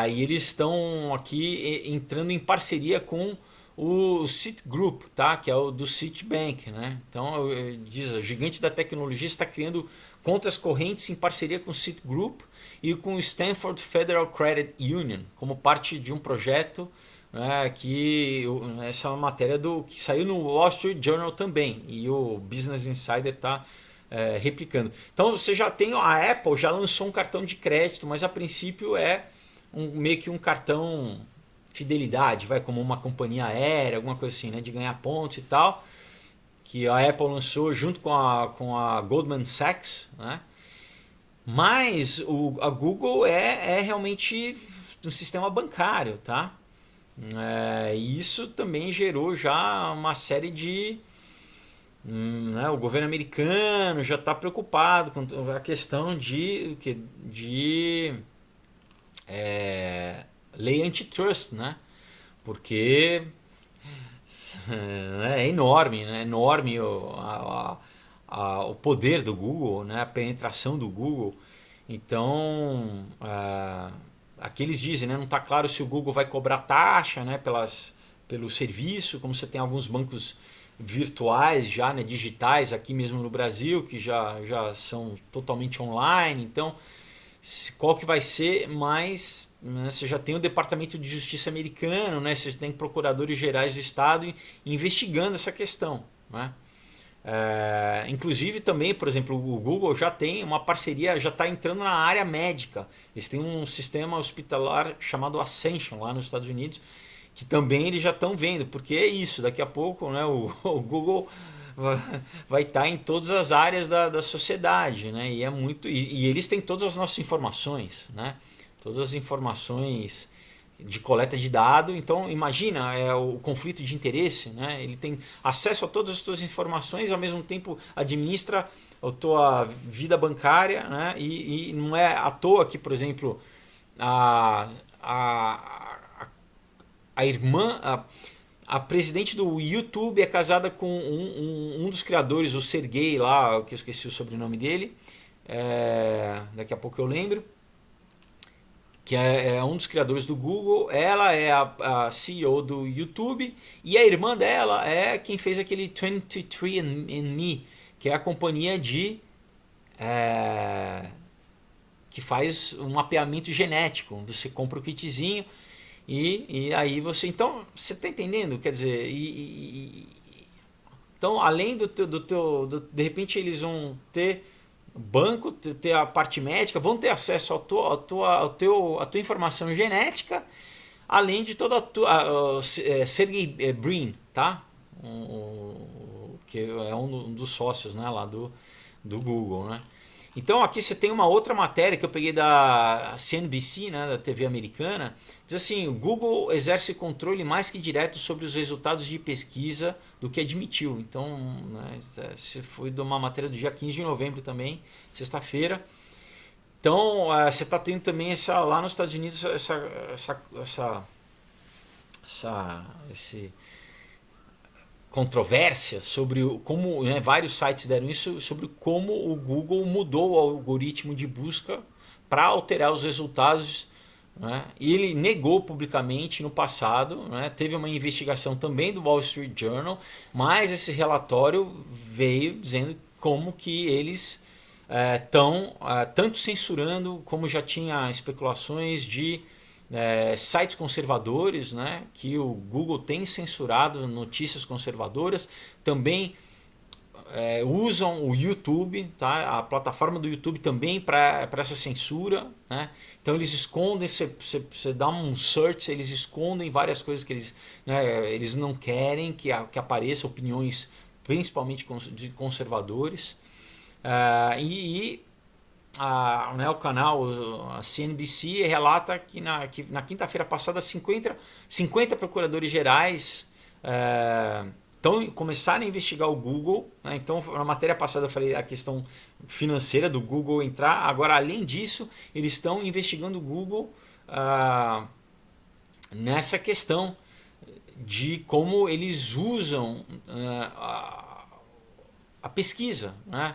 E eles estão aqui entrando em parceria com o Citigroup, tá? Que é o do Citibank, né? Então diz, o gigante da tecnologia está criando contas correntes em parceria com o Citigroup e com o Stanford Federal Credit Union, como parte de um projeto, que essa é uma matéria que saiu no Wall Street Journal também, e o Business Insider está replicando. Então você já tem, a Apple já lançou um cartão de crédito, mas a princípio é meio que um cartão fidelidade, vai como uma companhia aérea, alguma coisa assim, né, de ganhar pontos e tal, que a Apple lançou junto com a Goldman Sachs, né? Mas a Google é realmente um sistema bancário, tá? E isso também gerou já uma série de né, o governo americano já está preocupado com a questão de lei antitrust, né? Porque é enorme, né? Enorme o poder do Google, né? A penetração do Google. Então, aqui eles dizem, né? Não está claro se o Google vai cobrar taxa, né? Pelo serviço, como você tem alguns bancos virtuais já, né? Digitais aqui mesmo no Brasil, que já são totalmente online. Então, qual que vai ser mais, né, você já tem o Departamento de Justiça americano, né, você tem procuradores gerais do estado investigando essa questão, né? Inclusive também, por exemplo, o Google já tem uma parceria, já está entrando na área médica. Eles têm um sistema hospitalar chamado Ascension lá nos Estados Unidos, que também eles já estão vendo, porque é isso, daqui a pouco, né, o Google vai estar em todas as áreas da sociedade, né? E é muito e eles têm todas as nossas informações, né? Todas as informações de coleta de dado. Então imagina o conflito de interesse, né? Ele tem acesso a todas as suas informações, ao mesmo tempo administra a tua vida bancária, né? E não é à toa que, por exemplo, a, a, a irmã a presidente do YouTube é casada com um dos criadores, o Sergey lá, que eu esqueci o sobrenome dele, daqui a pouco eu lembro, que é um dos criadores do Google. Ela é a CEO do YouTube e a irmã dela é quem fez aquele 23andMe, que é a companhia que faz um mapeamento genético. Você compra o kitzinho e aí você. Então, você está entendendo? Quer dizer, então, além de repente, eles vão ter banco, ter a parte médica, vão ter acesso à tua informação genética, além de toda a tua. Sergey Brin, tá? Que é um dos sócios, né, lá do Google, né? Então aqui você tem uma outra matéria que eu peguei da CNBC, né, da TV americana. Diz assim: o Google exerce controle mais que direto sobre os resultados de pesquisa do que admitiu. Então, né, se foi de uma matéria do dia 15 de novembro também, sexta-feira. Então você está tendo também lá nos Estados Unidos esse controvérsia sobre como, né, vários sites deram isso, sobre como o Google mudou o algoritmo de busca para alterar os resultados, né? E ele negou publicamente no passado, né? Teve uma investigação também do Wall Street Journal, mas esse relatório veio dizendo como que eles estão tanto censurando, como já tinha especulações de sites conservadores, né, que o Google tem censurado notícias conservadoras, também usam o YouTube, tá, a plataforma do YouTube também para essa censura, né? Então eles escondem, você dá um search, eles escondem várias coisas que eles não querem que apareçam opiniões, principalmente de conservadores. Né, o canal, a CNBC, relata que na quinta-feira passada 50 procuradores gerais começaram a investigar o Google, né? Então, na matéria passada eu falei a questão financeira do Google entrar. Agora, além disso, eles estão investigando o Google nessa questão de como eles usam a pesquisa, né?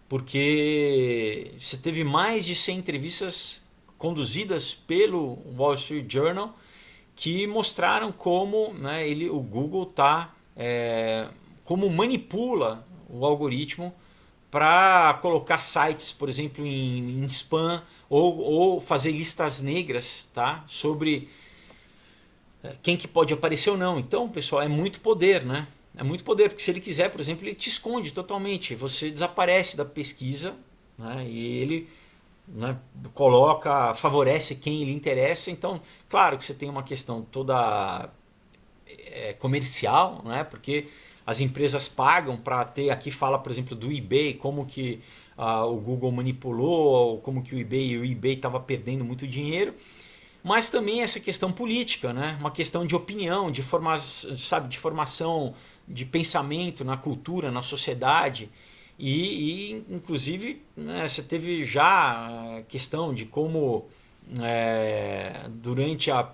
Porque você teve mais de 100 entrevistas conduzidas pelo Wall Street Journal que mostraram como, né, o Google como manipula o algoritmo para colocar sites, por exemplo, em spam ou fazer listas negras, tá, sobre quem que pode aparecer ou não. Então, pessoal, é muito poder, né? É muito poder, porque se ele quiser, por exemplo, ele te esconde totalmente, você desaparece da pesquisa, né, e ele, né, coloca, favorece quem lhe interessa. Então, claro que você tem uma questão toda comercial, né, porque as empresas pagam para ter, aqui fala, por exemplo, do eBay, como que o Google manipulou, como que o eBay estava perdendo muito dinheiro. Mas também essa questão política, né? Uma questão de opinião, sabe, de formação de pensamento na cultura, na sociedade. Inclusive, né, você teve já a questão de como durante a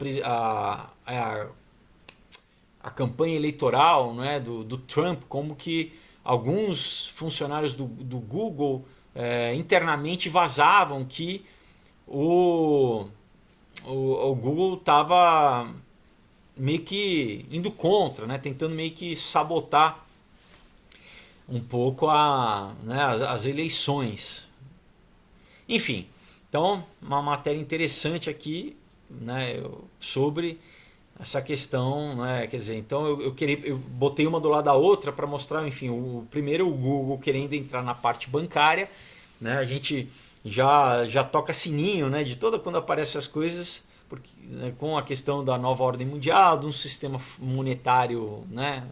campanha eleitoral, né, do Trump, como que alguns funcionários do Google internamente vazavam que o o Google estava meio que indo contra, né? Tentando meio que sabotar um pouco né, as eleições. Enfim, então uma matéria interessante aqui, né, sobre essa questão, né, quer dizer, então eu botei uma do lado da outra para mostrar, enfim, primeiro o Google querendo entrar na parte bancária, né, a gente já toca sininho, né, de toda quando aparecem as coisas, porque, né, com a questão da nova ordem mundial, de um sistema monetário, né,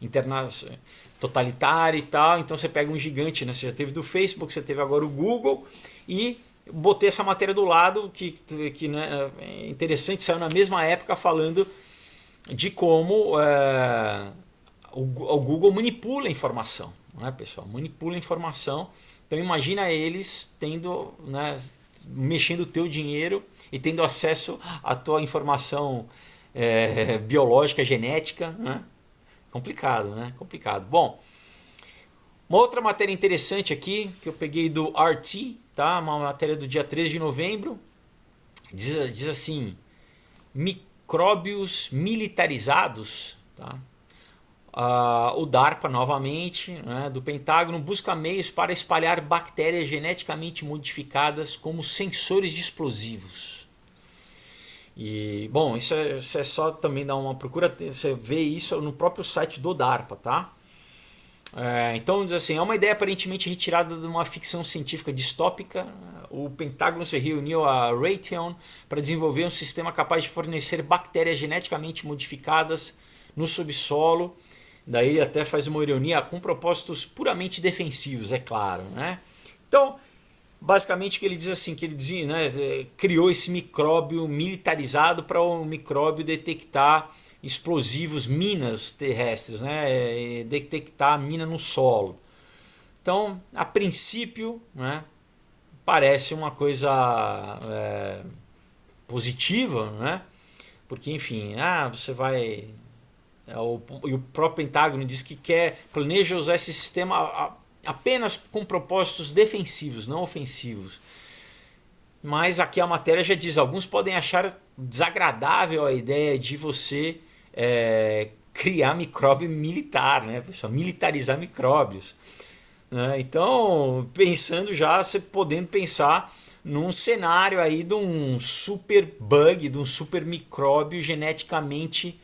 internacional, totalitário e tal. Então você pega um gigante, né, você já teve do Facebook, você teve agora o Google, e botei essa matéria do lado que né, é interessante, saiu na mesma época falando de como o Google manipula a informação, né, pessoal? Manipula a informação. Então imagina eles tendo, né, mexendo o teu dinheiro e tendo acesso à tua informação biológica, genética, né? Complicado, né? Complicado. Bom, uma outra matéria interessante aqui que eu peguei do RT, tá? Uma matéria do dia 13 de novembro. Diz assim: micróbios militarizados, tá? O DARPA, novamente, né, do Pentágono, busca meios para espalhar bactérias geneticamente modificadas como sensores de explosivos. E, bom, isso é só também dar uma procura, você vê isso no próprio site do DARPA, tá? Então, diz assim, é uma ideia aparentemente retirada de uma ficção científica distópica. O Pentágono se reuniu a Raytheon para desenvolver um sistema capaz de fornecer bactérias geneticamente modificadas no subsolo. Daí ele até faz uma ironia com propósitos puramente defensivos, é claro, né? Então, basicamente que ele diz assim, que ele, né, criou esse micróbio militarizado para o micróbio detectar explosivos, minas terrestres, né, detectar mina no solo. Então, a princípio, né, parece uma coisa positiva, né? Porque, enfim, você vai. E o próprio Pentágono diz que planeja usar esse sistema apenas com propósitos defensivos, não ofensivos. Mas aqui a matéria já diz: alguns podem achar desagradável a ideia de você criar micróbio militar, né, pessoal? Militarizar micróbios. Né? Então, pensando já, você podendo pensar num cenário aí de um super bug, de um super micróbio geneticamente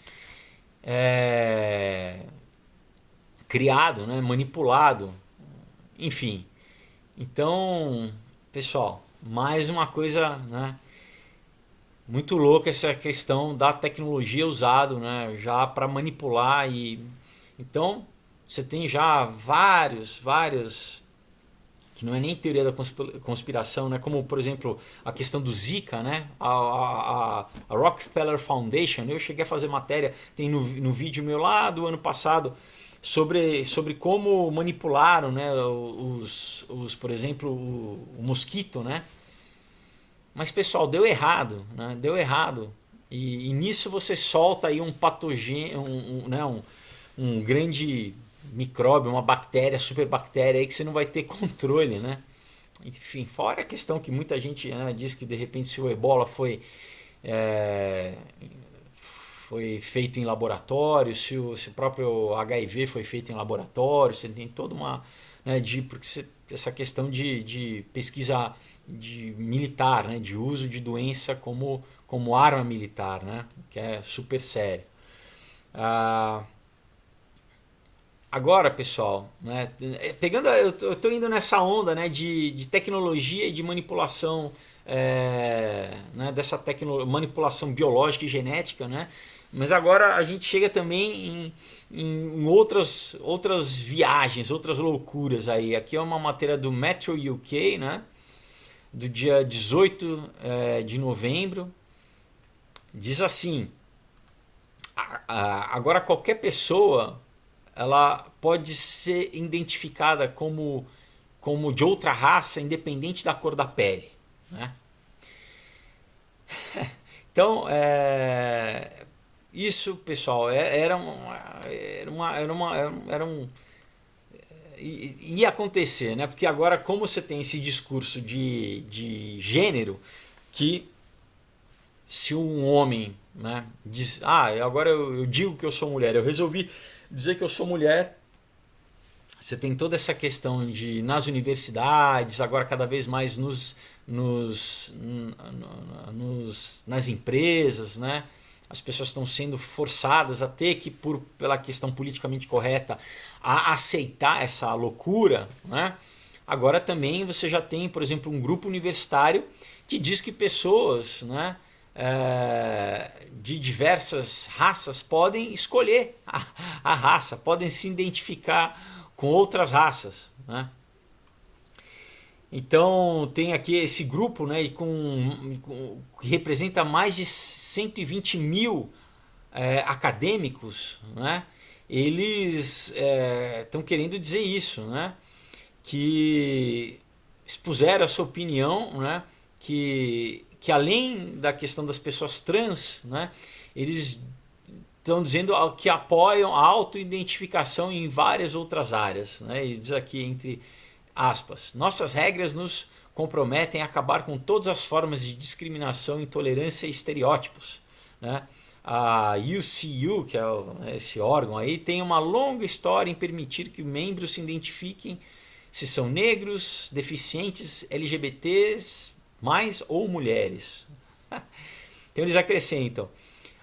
criado, né? Manipulado, enfim. Então, pessoal, mais uma coisa, né, muito louca essa questão da tecnologia usada, né, já para manipular. E então você tem já vários que não é nem teoria da conspiração, né? Como por exemplo a questão do Zika, né? A Rockefeller Foundation, eu cheguei a fazer matéria, tem no vídeo meu lá do ano passado, sobre como manipularam, né, por exemplo, o mosquito, né? Mas pessoal, deu errado, né? Deu errado. E nisso você solta aí um patogênio, né, um grande micróbio, uma bactéria, superbactéria aí que você não vai ter controle, né? Enfim, fora a questão que muita gente, né, diz que de repente se o Ebola foi feito em laboratório, se o próprio HIV foi feito em laboratório, você tem toda uma, né, porque essa questão de pesquisa de militar, né, de uso de doença como arma militar, né, que é super sério. agora, pessoal, né, eu tô indo nessa onda, né, de tecnologia e de manipulação, né, dessa manipulação biológica e genética, né? Mas agora a gente chega também em outras viagens, outras loucuras aí. Aqui é uma matéria do Metro UK, né? Do dia 18 de novembro. Diz assim: agora qualquer pessoa ela pode ser identificada como de outra raça, independente da cor da pele, né? Então, isso, pessoal, era um ia acontecer, né? Porque agora, como você tem esse discurso de gênero, que se um homem, né, diz, agora eu digo que eu sou mulher, eu resolvi dizer que eu sou mulher. Você tem toda essa questão de nas universidades, agora cada vez mais nas empresas, né? As pessoas estão sendo forçadas a ter que, pela questão politicamente correta, a aceitar essa loucura, né? Agora também você já tem, por exemplo, um grupo universitário que diz que pessoas, né, de diversas raças podem escolher a raça, podem se identificar com outras raças, né? Então tem aqui esse grupo, né, que representa mais de 120 mil acadêmicos, né? Eles estão querendo dizer isso, né? Que expuseram a sua opinião, né? Que além da questão das pessoas trans, né? Eles estão dizendo que apoiam a autoidentificação em várias outras áreas, né? E diz aqui entre aspas: nossas regras nos comprometem a acabar com todas as formas de discriminação, intolerância e estereótipos, né? A UCU, que é esse órgão aí, tem uma longa história em permitir que membros se identifiquem se são negros, deficientes, LGBTs, mais ou mulheres. Então eles acrescentam: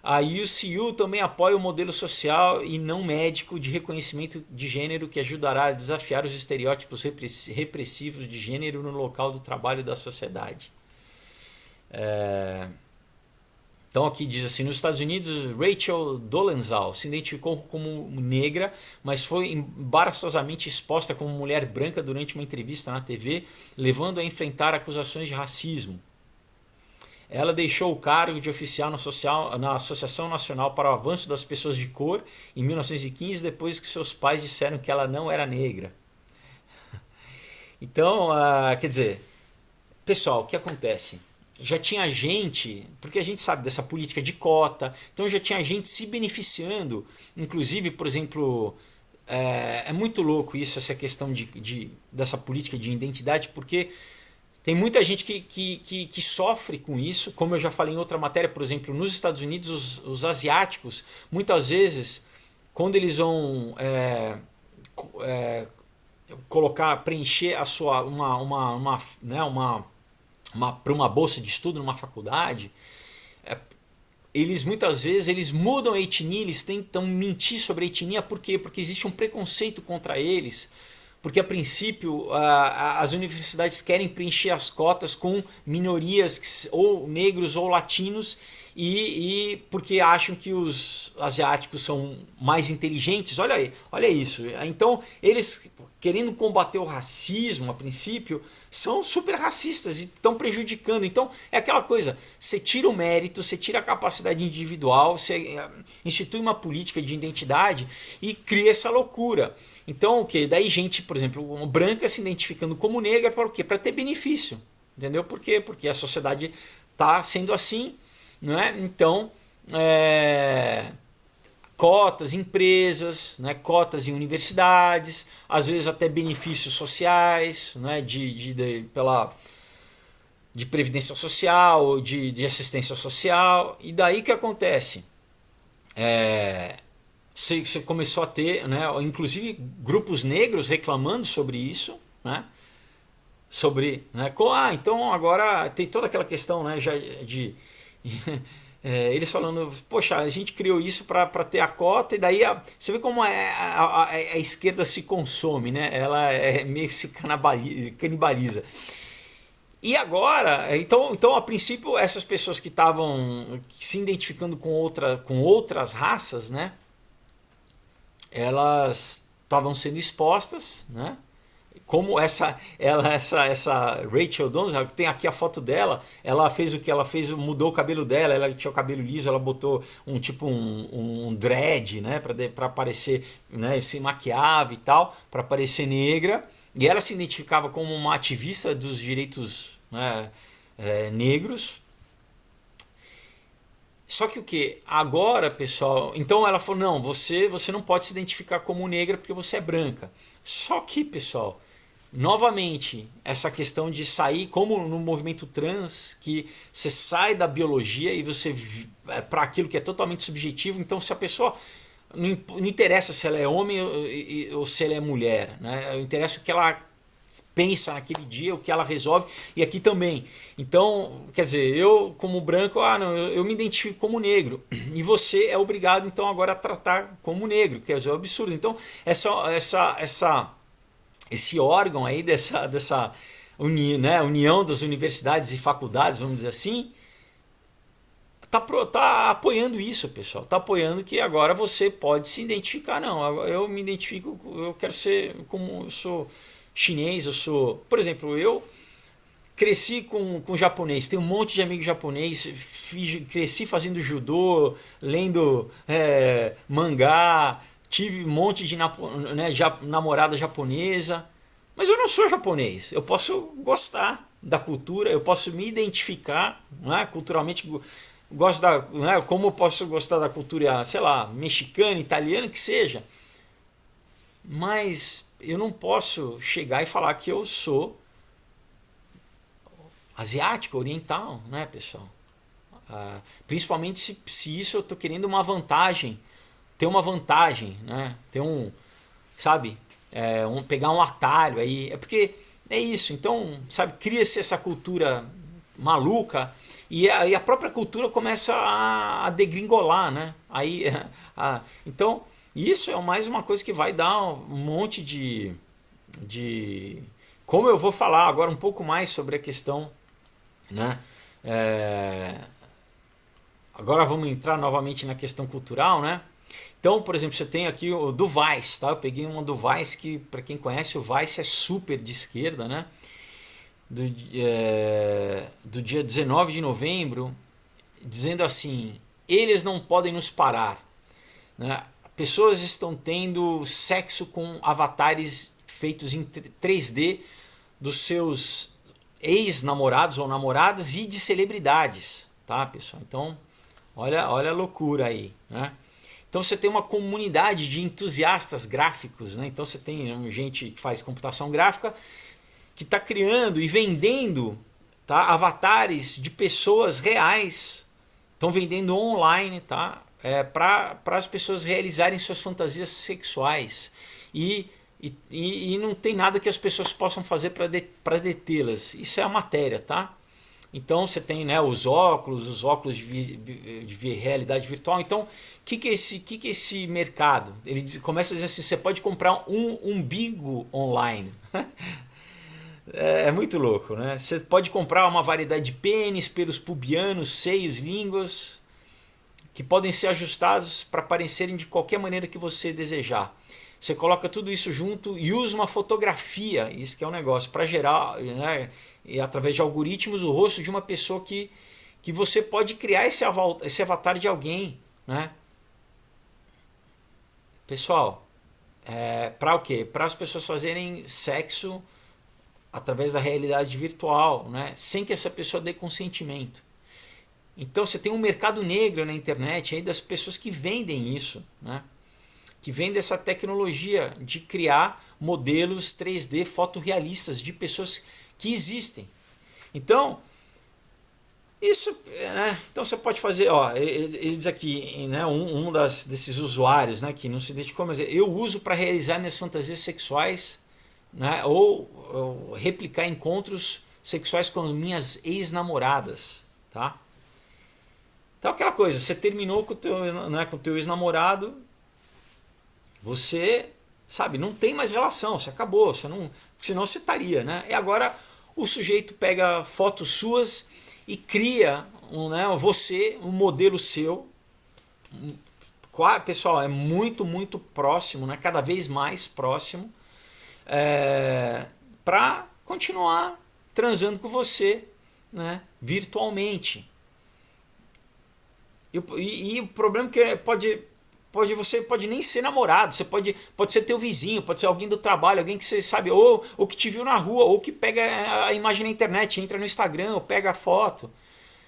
a UCU também apoia o modelo social e não médico de reconhecimento de gênero que ajudará a desafiar os estereótipos repressivos de gênero no local do trabalho da sociedade. Então aqui diz assim: nos Estados Unidos, Rachel Dolezal se identificou como negra, mas foi embaraçosamente exposta como mulher branca durante uma entrevista na TV, levando a enfrentar acusações de racismo. Ela deixou o cargo de oficial na Associação Nacional para o Avanço das Pessoas de Cor em 1915, depois que seus pais disseram que ela não era negra. Então, quer dizer, pessoal, o que acontece? Já tinha gente, porque a gente sabe dessa política de cota, então já tinha gente se beneficiando, inclusive, por exemplo, é muito louco isso, essa questão dessa política de identidade, porque tem muita gente que sofre com isso, como eu já falei em outra matéria, por exemplo, nos Estados Unidos, os asiáticos, muitas vezes, quando eles vão preencher a sua, para uma bolsa de estudo numa faculdade, eles muitas vezes eles mudam a etnia, eles tentam mentir sobre a etnia, por quê? Porque existe um preconceito contra eles, porque a princípio as universidades querem preencher as cotas com minorias ou negros ou latinos e porque acham que os asiáticos são mais inteligentes. Olha aí, olha isso. Então eles, querendo combater o racismo a princípio, são super racistas e estão prejudicando. Então é aquela coisa, você tira o mérito, você tira a capacidade individual, você institui uma política de identidade e cria essa loucura. Então o que? Daí gente, por exemplo, branca se identificando como negra para o quê? Para ter benefício. Entendeu? Por quê? Porque a sociedade está sendo assim, não é? Então cotas em empresas, né, cotas em universidades, às vezes até benefícios sociais, né, de previdência social, de assistência social. E daí que acontece? Você começou a ter, né, inclusive grupos negros reclamando sobre isso, né, então agora tem toda aquela questão, né, já de eles falando, poxa, a gente criou isso para ter a cota, e daí você vê como a esquerda se consome, né? Ela meio que se canibaliza. E agora, então a princípio, essas pessoas que estavam se identificando com outras raças, né? Elas estavam sendo expostas, né? Como essa Rachel Donzel, que tem aqui a foto dela, ela fez o que ela fez, mudou o cabelo dela, ela tinha o cabelo liso, ela botou um dread, né, para parecer, né, se maquiava e tal, para parecer negra, e ela se identificava como uma ativista dos direitos, né, negros. Só que o que? Agora, pessoal, então ela falou, não, você não pode se identificar como negra porque você é branca. Só que, pessoal, novamente, essa questão de sair, como no movimento trans, que você sai da biologia e você para aquilo que é totalmente subjetivo. Então, se a pessoa não interessa se ela é homem ou se ela é mulher, né? Interessa o que ela pensa naquele dia, o que ela resolve, e aqui também. Então, quer dizer, eu como branco, não, eu me identifico como negro, e você é obrigado então agora a tratar como negro, quer dizer, é um absurdo. Então, esse órgão aí dessa união das universidades e faculdades, vamos dizer assim, tá apoiando isso, pessoal. Tá apoiando que agora você pode se identificar. Não, eu me identifico, eu quero ser como eu sou chinês, eu sou. Por exemplo, eu cresci com japonês, tenho um monte de amigos japonês, cresci fazendo judô, lendo mangá, tive um monte de namorada japonesa, mas eu não sou japonês. Eu posso gostar da cultura, eu posso me identificar, né, culturalmente. Gosto da, né, como eu posso gostar da cultura, sei lá, mexicana, italiana, que seja, mas eu não posso chegar e falar que eu sou asiático, oriental, né, pessoal? Principalmente se isso eu estou querendo uma vantagem, ter uma vantagem, né? Ter sabe, pegar um atalho aí, é porque é isso. Então, sabe, cria-se essa cultura maluca e a própria cultura começa a degringolar, né? Aí, então, isso é mais uma coisa que vai dar um monte de como eu vou falar agora um pouco mais sobre a questão, né? Agora vamos entrar novamente na questão cultural, né? Então, por exemplo, você tem aqui o do Vice, tá? Eu peguei uma do Vice que, para quem conhece, o Vice é super de esquerda, né? Do dia 19 de novembro, dizendo assim: eles não podem nos parar, né? Pessoas estão tendo sexo com avatares feitos em 3D dos seus ex-namorados ou namoradas e de celebridades, tá, pessoal? Então, olha a loucura aí, né? Então você tem uma comunidade de entusiastas gráficos, né? Então você tem gente que faz computação gráfica que está criando e vendendo, tá, avatares de pessoas reais, estão vendendo online, tá? Para as pessoas realizarem suas fantasias sexuais e não tem nada que as pessoas possam fazer para detê-las. Isso é a matéria, tá? Então você tem, né, os óculos de realidade virtual. Então, o que é esse mercado? Ele começa a dizer assim: você pode comprar um umbigo online. É muito louco, né? Você pode comprar uma variedade de pênis, pelos pubianos, seios, línguas, que podem ser ajustados para parecerem de qualquer maneira que você desejar. Você coloca tudo isso junto e usa uma fotografia, isso que é um negócio, para gerar, né, e através de algoritmos, o rosto de uma pessoa que você pode criar esse avatar de alguém, né? Pessoal, para o quê? Para as pessoas fazerem sexo através da realidade virtual, né? Sem que essa pessoa dê consentimento. Então você tem um mercado negro na internet aí das pessoas que vendem isso, né? Que vendem essa tecnologia de criar modelos 3D fotorrealistas de pessoas que existem. Então, isso, né? Então você pode fazer, ó, ele diz aqui, né, desses usuários, né, que não se identificou, mas eu uso para realizar minhas fantasias sexuais, né, ou replicar encontros sexuais com minhas ex-namoradas, tá? Então aquela coisa, você terminou com o teu, né, com o teu ex-namorado, você, sabe, não tem mais relação, você acabou, você não, senão você estaria, né? E agora o sujeito pega fotos suas e cria né, você, um modelo seu. Pessoal, é muito, muito próximo, né? Cada vez mais próximo, para continuar transando com você, né? Virtualmente. E o problema é que você pode nem ser namorado, você pode ser teu vizinho, pode ser alguém do trabalho, alguém que você sabe, ou que te viu na rua, ou que pega a imagem na internet, entra no Instagram, ou pega a foto.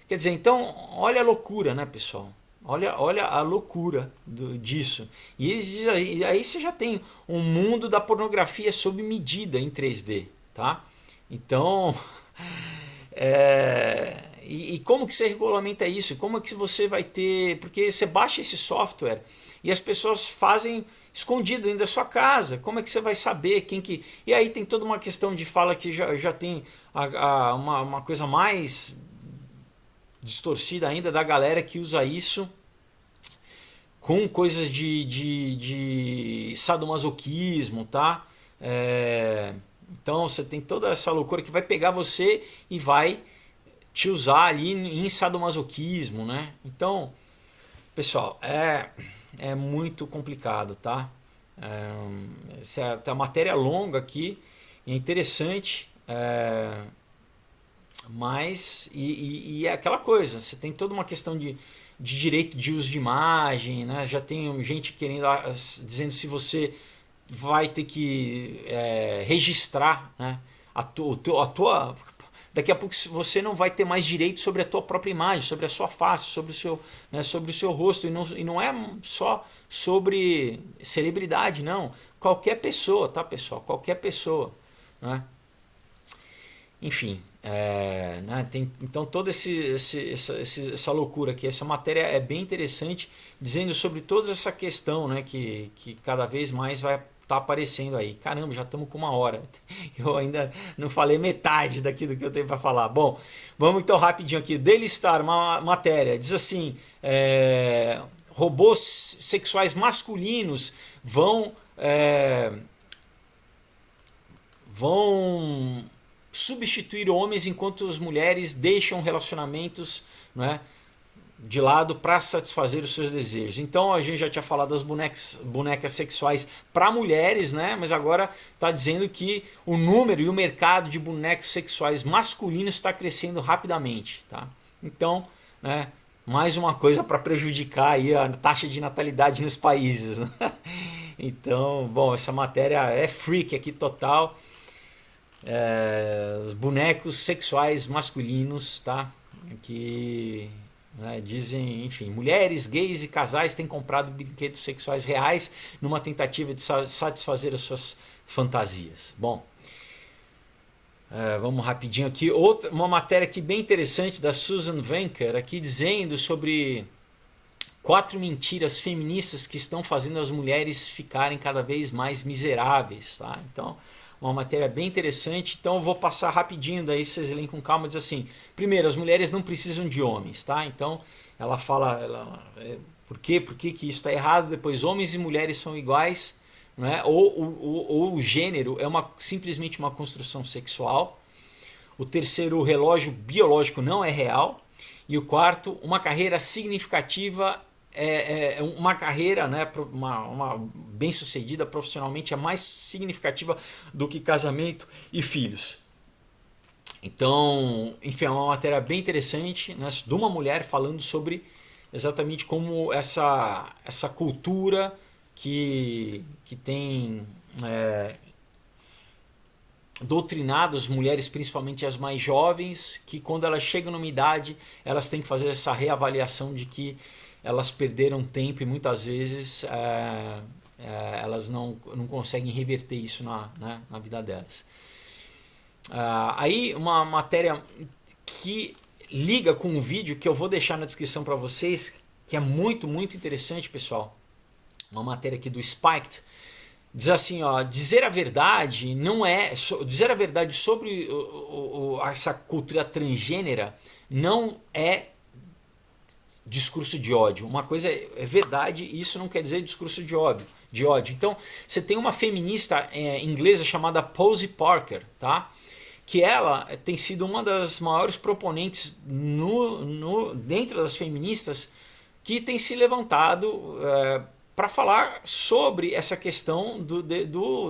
Quer dizer, então, olha a loucura, né, pessoal? Olha a loucura disso. E aí você já tem um mundo da pornografia sob medida em 3D, tá? Então, e como que você regulamenta isso? Como é que você vai ter... Porque você baixa esse software e as pessoas fazem escondido dentro da sua casa. Como é que você vai saber quem que... E aí tem toda uma questão de fala que já tem uma coisa mais distorcida ainda da galera que usa isso com coisas de sadomasoquismo, tá? Então você tem toda essa loucura que vai pegar você e vai te usar ali em sadomasoquismo, né? Então, pessoal, é muito complicado, tá? Essa matéria longa aqui, é interessante, mas é aquela coisa, você tem toda uma questão de direito de uso de imagem, né? Já tem gente querendo dizendo se você vai ter que registrar, né? a tua daqui a pouco você não vai ter mais direito sobre a tua própria imagem, sobre a sua face, sobre o seu, né, sobre o seu rosto, e não é só sobre celebridade, não, qualquer pessoa, tá, pessoal, qualquer pessoa, né? Enfim, né, tem então toda essa loucura aqui. Essa matéria é bem interessante, dizendo sobre toda essa questão, né, que cada vez mais vai estar aparecendo aí. Caramba, já estamos com 1 hora. Eu ainda não falei metade daquilo que eu tenho para falar. Bom, vamos então rapidinho aqui. Daily Star, uma matéria, diz assim: robôs sexuais masculinos vão substituir homens enquanto as mulheres deixam relacionamentos, não é, de lado para satisfazer os seus desejos. Então a gente já tinha falado das bonecas sexuais para mulheres, né? Mas agora está dizendo que o número e o mercado de bonecos sexuais masculinos está crescendo rapidamente, tá? Então, né, mais uma coisa para prejudicar aí a taxa de natalidade nos países, né? Então, bom, essa matéria é freak aqui total. Os bonecos sexuais masculinos, tá? Que, né, dizem, enfim, mulheres, gays e casais têm comprado brinquedos sexuais reais numa tentativa de satisfazer as suas fantasias. Bom, vamos rapidinho aqui. Uma matéria aqui bem interessante da Susan Venker, aqui dizendo sobre 4 mentiras feministas que estão fazendo as mulheres ficarem cada vez mais miseráveis, tá? Então, uma matéria bem interessante, então eu vou passar rapidinho, daí vocês leem com calma. Diz assim: primeiro, as mulheres não precisam de homens, tá? Então ela fala por que isso está errado. Depois, homens e mulheres são iguais, não é? Ou o gênero é simplesmente uma construção sexual. O terceiro, o relógio biológico não é real. E o quarto, uma carreira significativa uma carreira, né, uma bem-sucedida profissionalmente é mais significativa do que casamento e filhos. Então, enfim, é uma matéria bem interessante, né, de uma mulher falando sobre exatamente como essa cultura que tem doutrinado as mulheres, principalmente as mais jovens, que quando elas chegam numa idade, elas têm que fazer essa reavaliação de que elas perderam tempo e muitas vezes elas não conseguem reverter isso na vida delas. Aí uma matéria que liga com um vídeo que eu vou deixar na descrição para vocês, que é muito, muito interessante, pessoal. Uma matéria aqui do Spiked. Diz assim, ó, dizer a verdade sobre essa cultura transgênera não é discurso de ódio. Uma coisa é verdade, e isso não quer dizer discurso de ódio. Então, você tem uma feminista inglesa chamada Posie Parker, tá? Que ela tem sido uma das maiores proponentes dentro das feministas que tem se levantado para falar sobre essa questão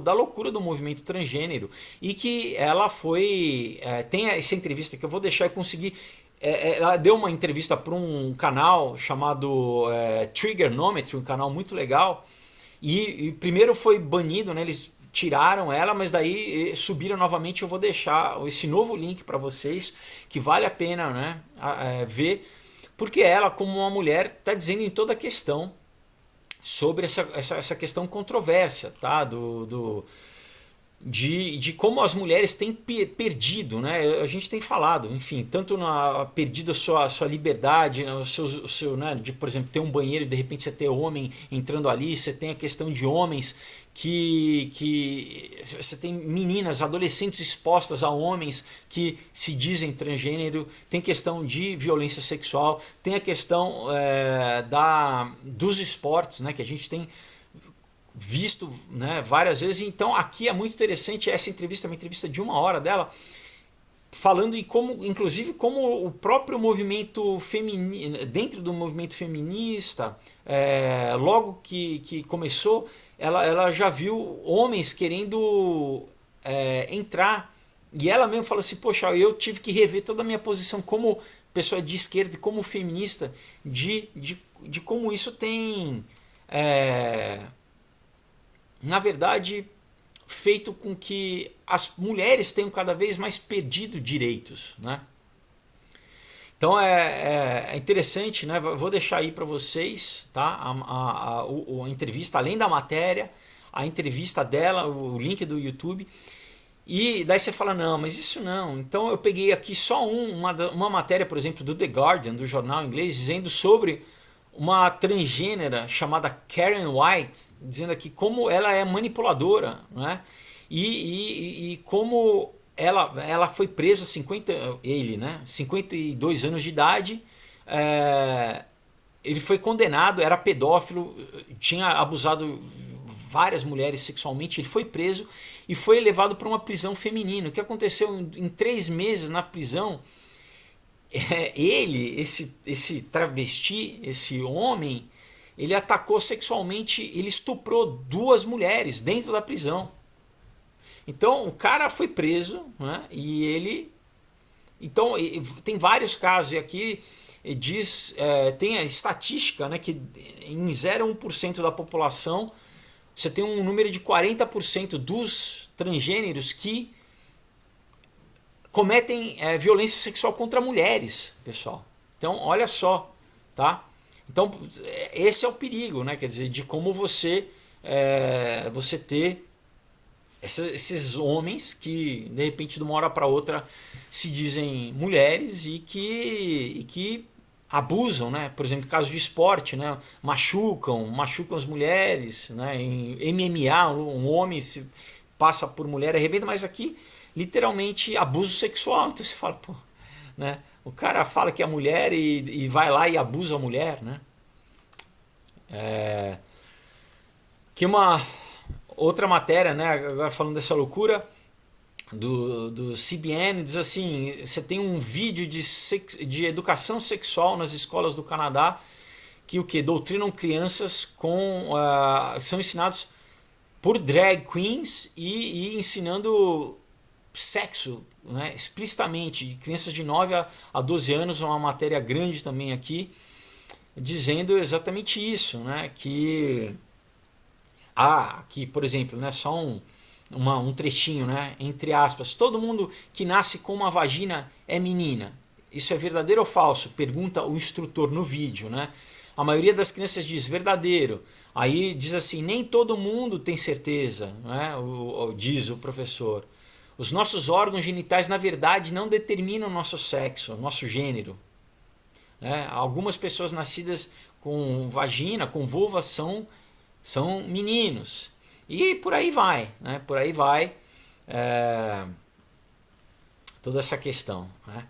da loucura do movimento transgênero, e que ela tem essa entrevista que eu vou deixar e conseguir. Ela deu uma entrevista para um canal chamado Triggernometry, um canal muito legal, e primeiro foi banido, né? Eles tiraram ela, mas daí subiram novamente. Eu vou deixar esse novo link para vocês, que vale a pena, né, ver, porque ela, como uma mulher, está dizendo em toda a questão sobre essa questão controversa, tá? De como as mulheres têm perdido, né? A gente tem falado, enfim, tanto perdido a sua liberdade, né? o seu, né? De, por exemplo, ter um banheiro e de repente você ter homem entrando ali, você tem a questão de homens que você tem meninas, adolescentes expostas a homens que se dizem transgênero, tem questão de violência sexual, tem a questão dos esportes, né? Que a gente tem visto, né, várias vezes. Então aqui é muito interessante essa entrevista, uma entrevista de 1 hora dela, falando em como, inclusive, como o próprio movimento feminino, dentro do movimento feminista, logo que começou, ela já viu homens querendo entrar, e ela mesmo fala assim: poxa, eu tive que rever toda a minha posição como pessoa de esquerda e como feminista, de como isso tem na verdade, feito com que as mulheres tenham cada vez mais perdido direitos, né? Então é interessante, né? Vou deixar aí para vocês, tá? A entrevista, além da matéria, a entrevista dela, o link do YouTube. E daí você fala: não, mas isso não. Então eu peguei aqui só uma matéria, por exemplo, do The Guardian, do jornal inglês, dizendo sobre uma transgênera chamada Karen White, dizendo aqui como ela é manipuladora, né? E como ela foi presa 52 anos de idade, ele foi condenado, era pedófilo, tinha abusado várias mulheres sexualmente, ele foi preso e foi levado para uma prisão feminina. O que aconteceu em 3 meses na prisão? Esse travesti, esse homem, ele atacou sexualmente, ele estuprou 2 mulheres dentro da prisão. Então o cara foi preso, né? E ele, então tem vários casos, e aqui diz, tem a estatística, né, que em 0,1% da população você tem um número de 40% dos transgêneros que cometem violência sexual contra mulheres, pessoal. Então, olha só, tá? Então, esse é o perigo, né? Quer dizer, de como você ter esses homens que, de repente, de uma hora para outra, se dizem mulheres e que abusam, né? Por exemplo, caso de esporte, né? Machucam as mulheres, né? Em MMA, um homem se passa por mulher, arrebenta, mas aqui literalmente abuso sexual. Então você fala, pô, né? O cara fala que é mulher e vai lá e abusa a mulher, né? Que uma outra matéria, né? Agora falando dessa loucura do CBN, diz assim: você tem um vídeo de educação sexual nas escolas do Canadá que doutrinam crianças são ensinados por drag queens e ensinando sexo, né, explicitamente, crianças de 9 a 12 anos. Uma matéria grande também aqui dizendo exatamente isso, né, que por exemplo, né, só um trechinho, né, entre aspas: todo mundo que nasce com uma vagina é menina. Isso é verdadeiro ou falso? Pergunta o instrutor no vídeo, né? A maioria das crianças diz verdadeiro. Aí diz assim: nem todo mundo tem certeza, né? Diz o professor. Os nossos órgãos genitais, na verdade, não determinam o nosso sexo, o nosso gênero, né? Algumas pessoas nascidas com vagina, com vulva, são meninos. E por aí vai, né? Por aí vai toda essa questão, né?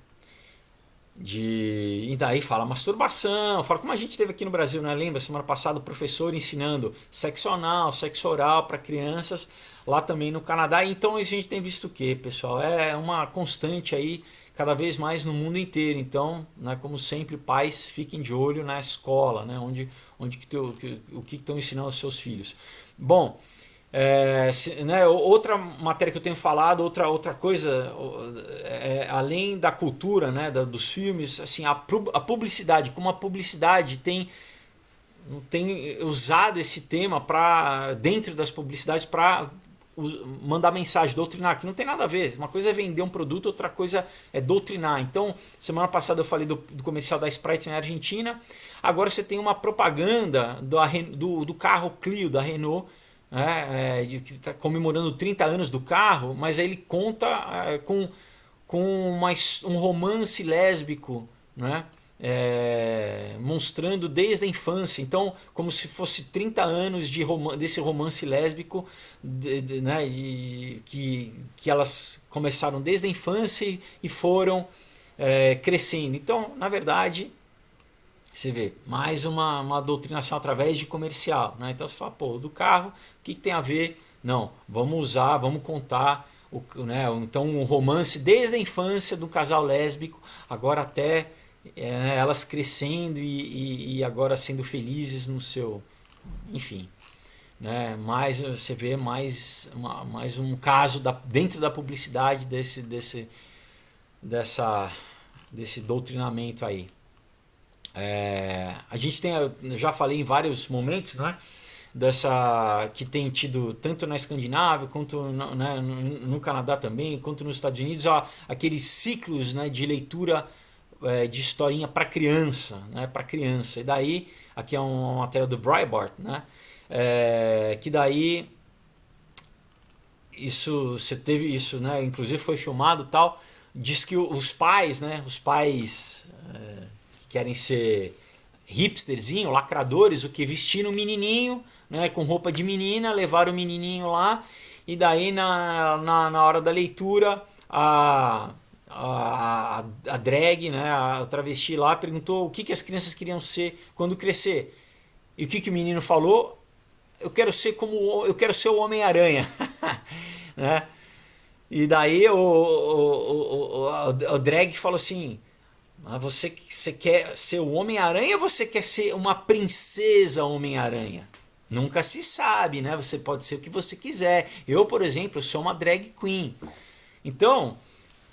E daí fala masturbação, fala como a gente teve aqui no Brasil, né? Lembra, semana passada o professor ensinando sexo anal, sexo oral para crianças, lá também no Canadá. Então a gente tem visto o que, pessoal? É uma constante aí, cada vez mais no mundo inteiro. Então, né, como sempre, pais fiquem de olho na escola, né? Onde o que estão ensinando aos seus filhos. Bom, né, outra matéria que eu tenho falado, outra coisa, além da cultura, né, dos filmes, assim, a publicidade, como a publicidade tem usado esse tema para dentro das publicidades para mandar mensagem, doutrinar, que não tem nada a ver. Uma coisa é vender um produto, outra coisa é doutrinar. Então, semana passada eu falei do comercial da Sprite na Argentina, agora você tem uma propaganda do carro Clio da Renault, que está comemorando 30 anos do carro, mas aí ele conta com um romance lésbico, né? Mostrando desde a infância, então como se fosse 30 anos desse romance lésbico, né? Que elas começaram desde a infância e foram crescendo. Então, na verdade, você vê, mais uma doutrinação através de comercial, né? Então você fala, pô, do carro, o que tem a ver? Não, vamos contar, né? Então um romance desde a infância do casal lésbico, agora até né, elas crescendo e agora sendo felizes no seu, enfim, né? Mais você vê mais um caso dentro da publicidade desse doutrinamento aí. A gente tem, eu já falei em vários momentos, né, que tem tido tanto na Escandinávia quanto no Canadá também, quanto nos Estados Unidos, aqueles ciclos, né, de leitura de historinha para criança, né, para criança. E daí, aqui é uma matéria do Breitbart, né, que daí você teve isso, né, inclusive foi filmado, tal, diz que os pais que querem ser hipsterzinho, lacradores, o que vestiram o menininho, né, com roupa de menina, levaram o menininho lá, e daí na hora da leitura a drag, né, a travesti lá, perguntou o que as crianças queriam ser quando crescer. E o que o menino falou? Eu quero ser o Homem-Aranha. Né? E daí o drag falou assim: você quer ser o Homem-Aranha ou você quer ser uma princesa Homem-Aranha? Nunca se sabe, né? Você pode ser o que você quiser. Eu, por exemplo, sou uma drag queen. Então,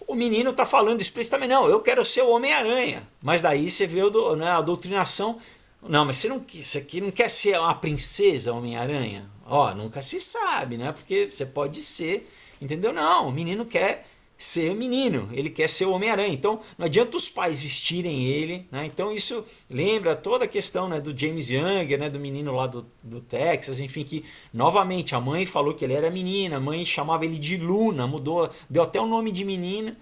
o menino está falando explicitamente: não, eu quero ser o Homem-Aranha. Mas daí você vê né, a doutrinação: não, mas você aqui não quer ser uma princesa Homem-Aranha? Ó, nunca se sabe, né? Porque você pode ser, entendeu? Não, o menino quer ser menino, ele quer ser o Homem-Aranha. Então não adianta os pais vestirem ele, né? Então isso lembra toda a questão, né, do James Younger, né, do menino lá do Texas, enfim, que novamente a mãe falou que ele era menina, a mãe chamava ele de Luna, mudou, deu até o nome de menina,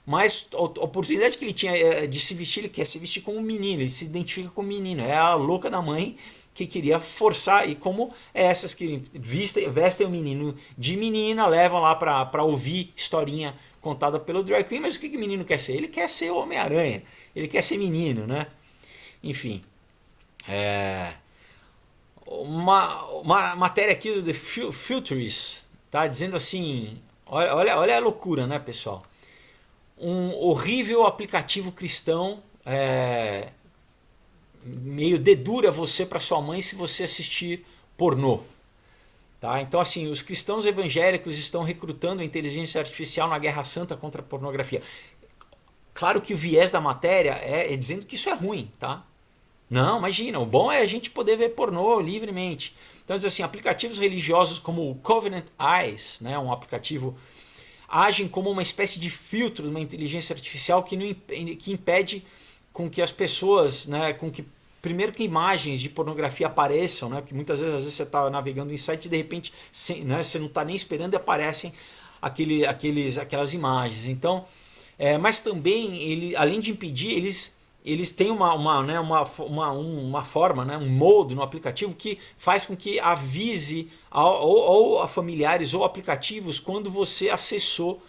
mas a oportunidade que ele tinha de se vestir, ele quer se vestir como menino, ele se identifica como menino, é a louca da mãe que queria forçar, e como essas que vestem o menino de menina, levam lá para ouvir historinha contada pelo drag queen. Mas o que o menino quer ser? Ele quer ser o Homem-Aranha, ele quer ser menino, né? Enfim, uma matéria aqui do The Futurist tá dizendo assim, olha a loucura, né, pessoal? Um horrível aplicativo cristão meio dedura você para sua mãe se você assistir pornô. Tá? Então, assim, os cristãos evangélicos estão recrutando a inteligência artificial na guerra santa contra a pornografia. Claro que o viés da matéria é dizendo que isso é ruim, tá? Não, imagina, o bom é a gente poder ver pornô livremente. Então, diz assim, aplicativos religiosos como o Covenant Eyes, né, um aplicativo, agem como uma espécie de filtro de uma inteligência artificial que impede com que as pessoas, né, primeiro que imagens de pornografia apareçam, né, porque muitas vezes, às vezes você está navegando em site e de repente né, você não está nem esperando e aparecem aquelas imagens. Então, mas também, além de impedir, eles têm uma forma, né, um modo no aplicativo que faz com que avise ou a familiares ou aplicativos quando você acessou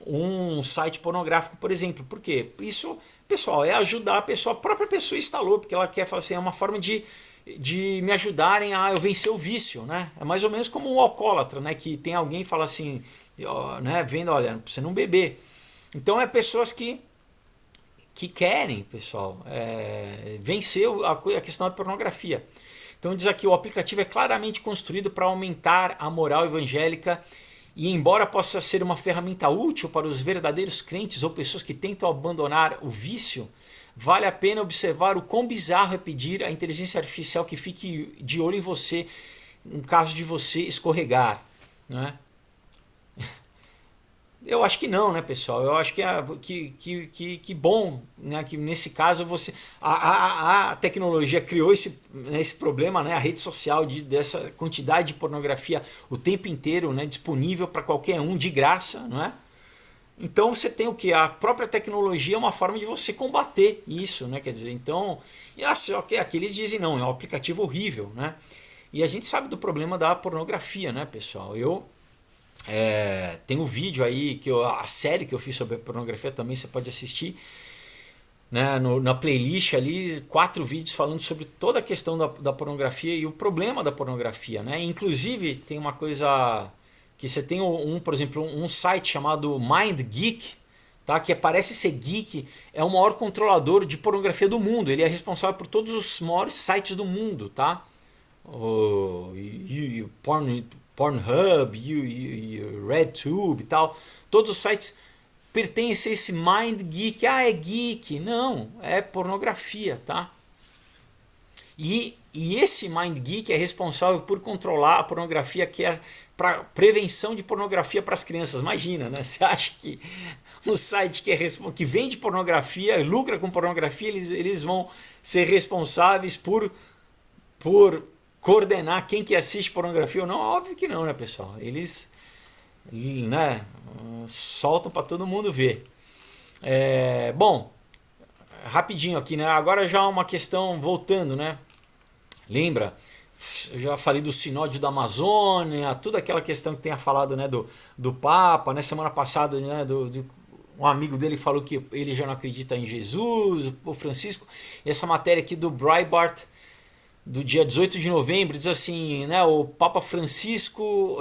um site pornográfico, por exemplo. Por quê? Isso, pessoal, é ajudar a pessoa, a própria pessoa instalou, porque ela quer falar assim, é uma forma de me ajudarem a eu vencer o vício, né? É mais ou menos como um alcoólatra, né? Que tem alguém que fala assim, ó, né? Vendo, olha, você não beber. Então é pessoas que querem, pessoal, vencer a questão da pornografia. Então diz aqui, o aplicativo é claramente construído para aumentar a moral evangélica e embora possa ser uma ferramenta útil para os verdadeiros crentes ou pessoas que tentam abandonar o vício, vale a pena observar o quão bizarro é pedir à inteligência artificial que fique de olho em você no caso de você escorregar, não é? Eu acho que não, né, pessoal? Eu acho que bom, né, que nesse caso você a tecnologia criou esse problema, né, a rede social dessa quantidade de pornografia o tempo inteiro, né, disponível para qualquer um de graça, não é? Então você tem o que? A própria tecnologia é uma forma de você combater isso, né? Quer dizer, então, só que aqui eles dizem não, é um aplicativo horrível, né? E a gente sabe do problema da pornografia, né, pessoal? Tem um vídeo aí, a série que eu fiz sobre a pornografia também você pode assistir, né, na playlist ali, 4 vídeos falando sobre toda a questão da pornografia e o problema da pornografia, né? Inclusive tem uma coisa que você tem por exemplo, um site chamado MindGeek, tá? Que parece ser geek, é o maior controlador de pornografia do mundo. Ele é responsável por todos os maiores sites do mundo, tá? Pornhub, RedTube e tal, todos os sites pertencem a esse Mind Geek. Ah, é geek. Não, é pornografia, tá? E esse Mind Geek é responsável por controlar a pornografia, que é para prevenção de pornografia para as crianças. Imagina, né? Você acha que um site que vende pornografia, lucra com pornografia, eles vão ser responsáveis por coordenar quem que assiste pornografia ou não? Óbvio que não, né, pessoal? Eles, né, soltam para todo mundo ver. Bom, rapidinho aqui, né? Agora já uma questão voltando, né? Lembra? Eu já falei do Sinódio da Amazônia, toda aquela questão que tenha falado, né, do Papa, né? Semana passada, né, um amigo dele falou que ele já não acredita em Jesus, o Francisco. Essa matéria aqui do Breitbart, do dia 18 de novembro, diz assim, né, o Papa Francisco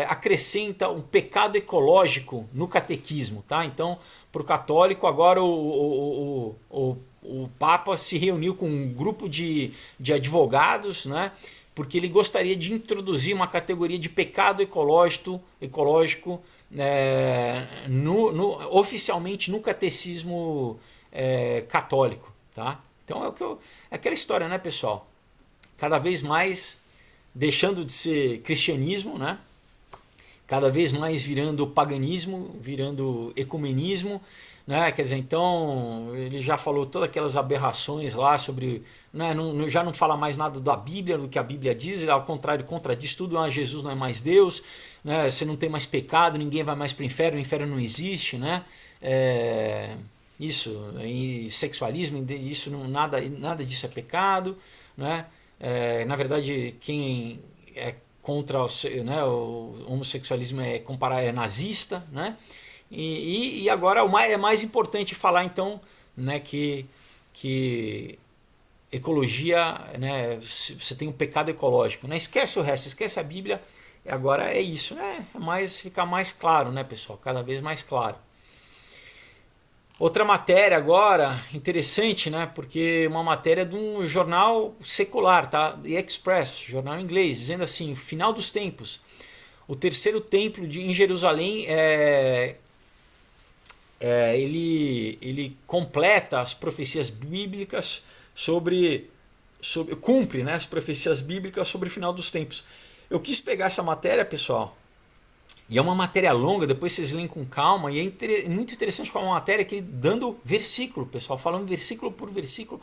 acrescenta um pecado ecológico no catequismo, tá? Então, para o católico, agora o Papa se reuniu com um grupo de advogados, né, porque ele gostaria de introduzir uma categoria de pecado ecológico oficialmente no catecismo católico, tá? Então é aquela história, né, pessoal? Cada vez mais deixando de ser cristianismo, né? Cada vez mais virando paganismo, virando ecumenismo, né? Quer dizer, então ele já falou todas aquelas aberrações lá sobre, né? Já não fala mais nada da Bíblia, do que a Bíblia diz, ele, ao contrário, contradiz tudo. Jesus não é mais Deus, né? Você não tem mais pecado, ninguém vai mais para o inferno não existe, né? Isso, e sexualismo, isso nada disso é pecado, né? Na verdade, quem é contra o homossexualismo é nazista, né? E agora é mais importante falar então, né, que ecologia, né, você tem um pecado ecológico, né? Esquece o resto, esquece a Bíblia. Agora é isso, né? Ficar mais claro, né, pessoal? Cada vez mais claro. Outra matéria agora, interessante, né? Porque uma matéria de um jornal secular, tá? The Express, jornal inglês, dizendo assim, final dos tempos. O terceiro templo em Jerusalém ele completa as profecias bíblicas cumpre, né, as profecias bíblicas sobre o final dos tempos. Eu quis pegar essa matéria, pessoal, e é uma matéria longa, depois vocês leem com calma, e é muito interessante com uma matéria que dando versículo, pessoal, falando versículo por versículo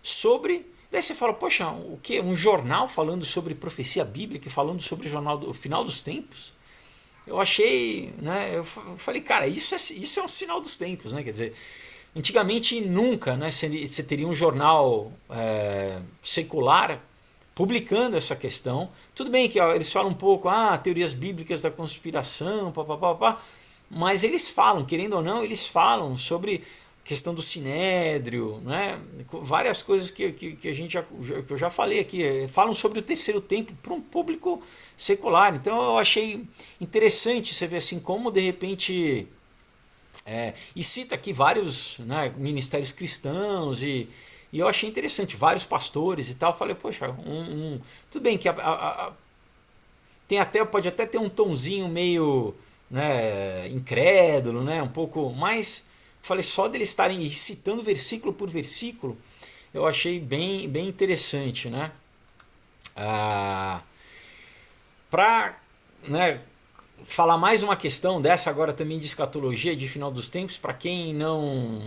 sobre. Daí você fala, poxa, o que? Um jornal falando sobre profecia bíblica, falando sobre o final dos tempos? Eu achei, né? Eu falei, cara, isso é um sinal dos tempos, né? Quer dizer, antigamente nunca, né? Você teria um jornal secular publicando essa questão. Tudo bem que eles falam um pouco, teorias bíblicas da conspiração, papapá, mas eles falam, querendo ou não, eles falam sobre questão do sinédrio, né? Várias coisas que a gente que eu já falei aqui, falam sobre o terceiro templo para um público secular. Então eu achei interessante você ver assim como de repente e cita aqui vários, né, ministérios cristãos e eu achei interessante vários pastores e tal. Eu falei, poxa, tudo bem que tem até pode até ter um tonzinho meio, né, incrédulo, né, um pouco, mas falei só deles estarem citando versículo por versículo, eu achei bem interessante, né? Para, né, falar mais uma questão dessa agora também de escatologia de final dos tempos, para quem não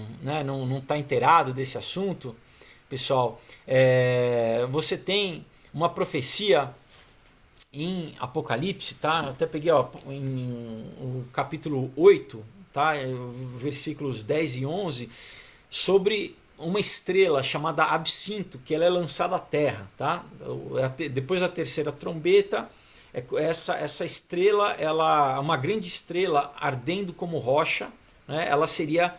está inteirado desse assunto, pessoal, você tem uma profecia em Apocalipse, tá? Até peguei em o capítulo 8, tá? Versículos 10 e 11, sobre uma estrela chamada Absinto, que ela é lançada à terra, tá? Depois da terceira trombeta, essa estrela, ela uma grande estrela ardendo como rocha, né? Ela seria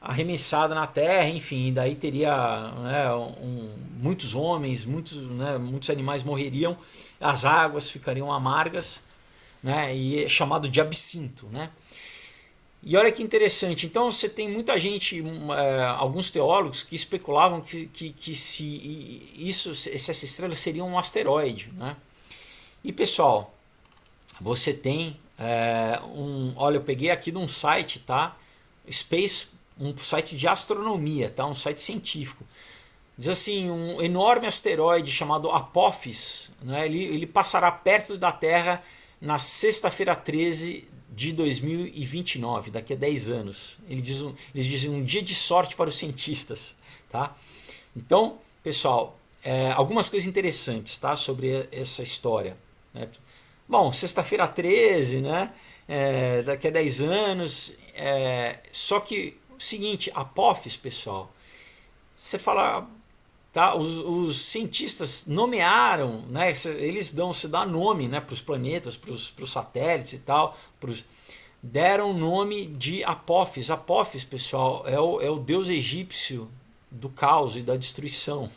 arremessada na terra, enfim, e daí teria, né, muitos homens, muitos animais morreriam, as águas ficariam amargas, né? E é chamado de absinto, né? E olha que interessante, então você tem muita gente, alguns teólogos que especulavam que se essa estrela seria um asteroide, né? E pessoal, você tem olha, eu peguei aqui de um site, tá? Space, um site de astronomia, tá? Um site científico. Diz assim, um enorme asteroide chamado Apophis, né? Ele passará perto da Terra na sexta-feira 13 de 2029, daqui a 10 anos. Eles dizem um dia de sorte para os cientistas, tá? Então, pessoal, algumas coisas interessantes, tá, sobre essa história, né? Bom, sexta-feira 13, né? Daqui a 10 anos. Só que o seguinte, Apophis, pessoal, você fala, tá? Os cientistas nomearam, né? Se dá nome, né, para os planetas, para os satélites e tal, deram o nome de Apophis. Apophis, pessoal, é o deus egípcio do caos e da destruição.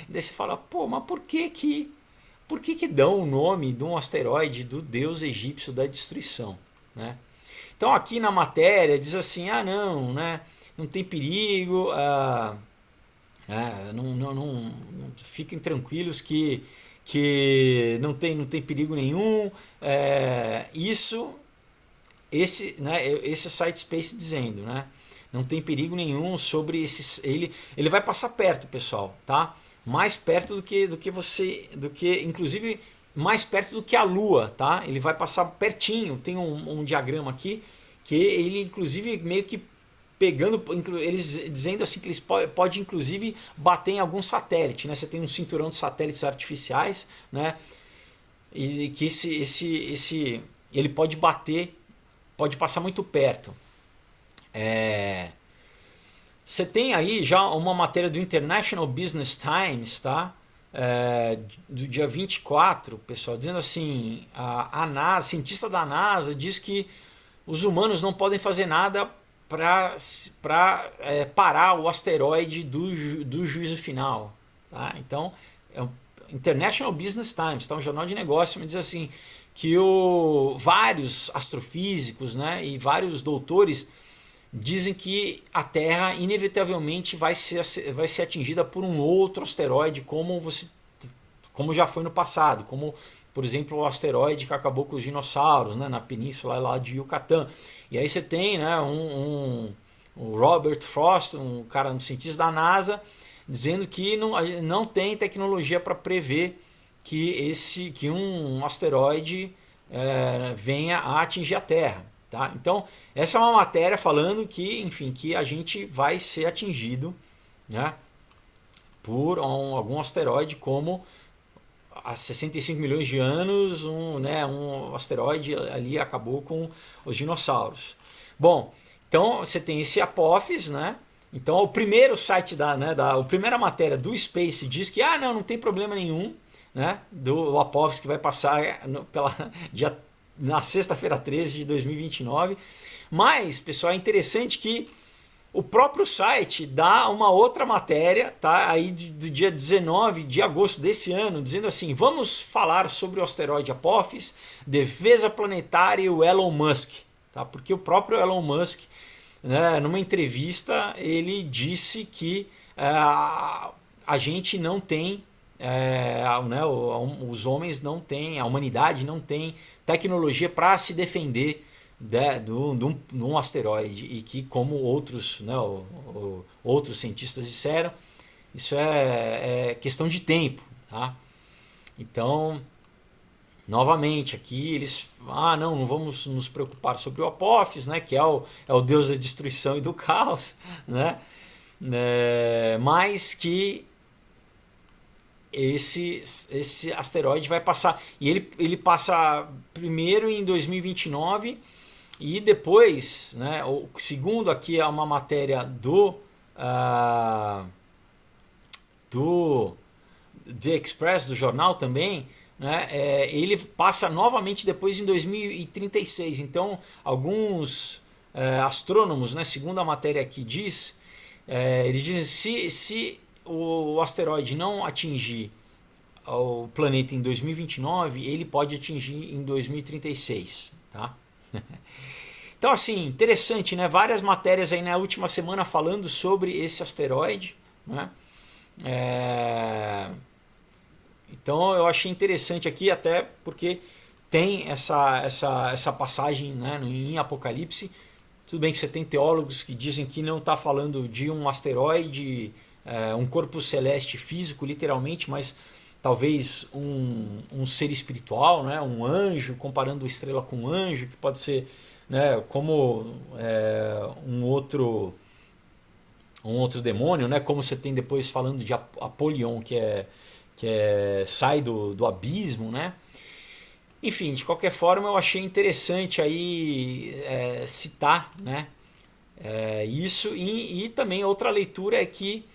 Daí você fala, pô, mas por que dão o nome de um asteroide do deus egípcio da destruição, né? Então aqui na matéria diz assim, não, né, não tem perigo, não, fiquem tranquilos que não tem perigo nenhum. Esse site Space dizendo, né, não tem perigo nenhum sobre ele vai passar perto, pessoal, tá? Mais perto do que inclusive mais perto do que a Lua, tá? Ele vai passar pertinho. Tem um diagrama aqui que ele inclusive meio que pegando, eles dizendo assim que eles pode inclusive bater em algum satélite, né? Você tem um cinturão de satélites artificiais, né? E que ele pode bater, pode passar muito perto. Você tem aí já uma matéria do International Business Times, tá? Do dia 24, pessoal, dizendo assim, a NASA, cientista da NASA diz que os humanos não podem fazer nada para parar o asteroide do juízo final, tá? Então, o International Business Times, tá? Um jornal de negócio, me diz assim que vários astrofísicos, né, e vários doutores dizem que a Terra inevitavelmente vai ser atingida por um outro asteroide, como já foi no passado, como por exemplo o asteroide que acabou com os dinossauros, né, na península lá de Yucatán. E aí você tem, né, o Robert Frost, um cientista da NASA, dizendo que não tem tecnologia para prever que um asteroide venha a atingir a Terra. Tá? Então, essa é uma matéria falando que, enfim, que a gente vai ser atingido, né, por algum asteroide, como há 65 milhões de anos, um asteroide ali acabou com os dinossauros. Bom, então você tem esse Apophis, né? Então o primeiro site a primeira matéria do Space diz que não tem problema nenhum, né, do Apophis que vai passar pela dia na sexta-feira 13 de 2029. Mas, pessoal, é interessante que o próprio site dá uma outra matéria, tá? Aí do dia 19 de agosto desse ano, dizendo assim: vamos falar sobre o asteroide Apophis, defesa planetária e o Elon Musk, tá? Porque o próprio Elon Musk, né, numa entrevista, ele disse que a gente não tem, né, os homens não têm, a humanidade não tem tecnologia para se defender de um asteroide, e que, como outros, né, outros cientistas disseram, isso é questão de tempo, tá? Então, novamente, aqui eles não vamos nos preocupar sobre o Apophis, né, que é o deus da destruição e do caos, né, mas que esse asteroide vai passar, e ele passa primeiro em 2029. E depois, né, segundo aqui é uma matéria do The Express, do jornal também, né, ele passa novamente depois em 2036. Então, alguns astrônomos, né, segundo a matéria aqui diz, eles dizem se o asteroide não atingir o planeta em 2029, ele pode atingir em 2036, tá? Então, assim, interessante, né? Várias matérias aí na última semana falando sobre esse asteroide, né? Então, eu achei interessante aqui, até porque tem essa passagem, né, em Apocalipse. Tudo bem que você tem teólogos que dizem que não está falando de um asteroide, um corpo celeste físico, literalmente, mas talvez um ser espiritual, né? Um anjo, comparando estrela com um anjo, que pode ser, né, como um outro demônio, né? Como você tem depois falando de Apolion, que sai do abismo, né? Enfim, de qualquer forma, eu achei interessante aí citar, né, isso. E também outra leitura é que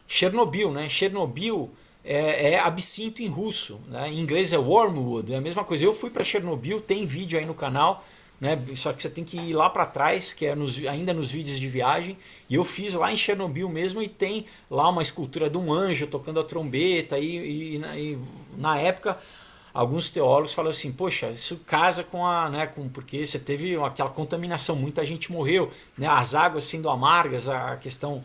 Chernobyl, né? Chernobyl é absinto em russo, né? Em inglês é wormwood, é a mesma coisa. Eu fui para Chernobyl, tem vídeo aí no canal, né? Só que você tem que ir lá para trás, que é ainda nos vídeos de viagem. E eu fiz lá em Chernobyl mesmo, e tem lá uma escultura de um anjo tocando a trombeta. E na época, alguns teólogos falam assim: poxa, isso casa com porque você teve aquela contaminação, muita gente morreu, né? As águas sendo amargas, a questão.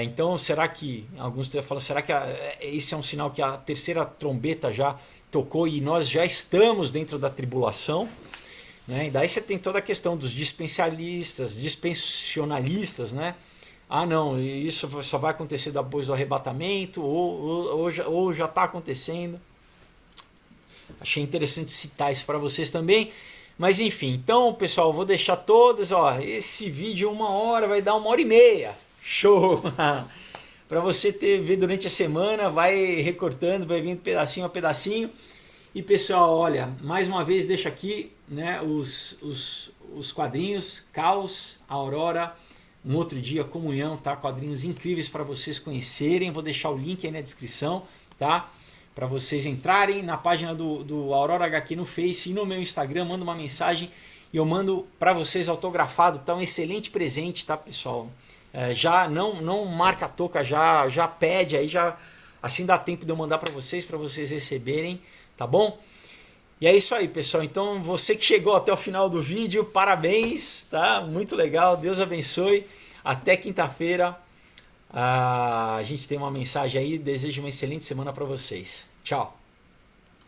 Então, será que, alguns falam, será que esse é um sinal que a terceira trombeta já tocou e nós já estamos dentro da tribulação? Né? E daí você tem toda a questão dos dispensionalistas, né? Não, isso só vai acontecer depois do arrebatamento, ou já está acontecendo. Achei interessante citar isso para vocês também. Mas enfim, então, pessoal, eu vou deixar todas, esse vídeo 1 hora, vai dar 1 hora e meia. Show! Para você ver durante a semana, vai recortando, vai vindo pedacinho a pedacinho. E pessoal, olha, mais uma vez deixo aqui, né, os quadrinhos, Caos, Aurora, Um Outro Dia, Comunhão, tá? Quadrinhos incríveis para vocês conhecerem. Vou deixar o link aí na descrição, tá? Para vocês entrarem na página do Aurora HQ no Face e no meu Instagram, manda uma mensagem e eu mando para vocês autografado, tá? Um excelente presente, tá, pessoal? Já não marca a touca, já pede aí, já assim dá tempo de eu mandar para vocês receberem, tá bom? E é isso aí, pessoal. Então, você que chegou até o final do vídeo, parabéns, tá? Muito legal, Deus abençoe. Até quinta-feira a gente tem uma mensagem aí. Desejo uma excelente semana para vocês. Tchau.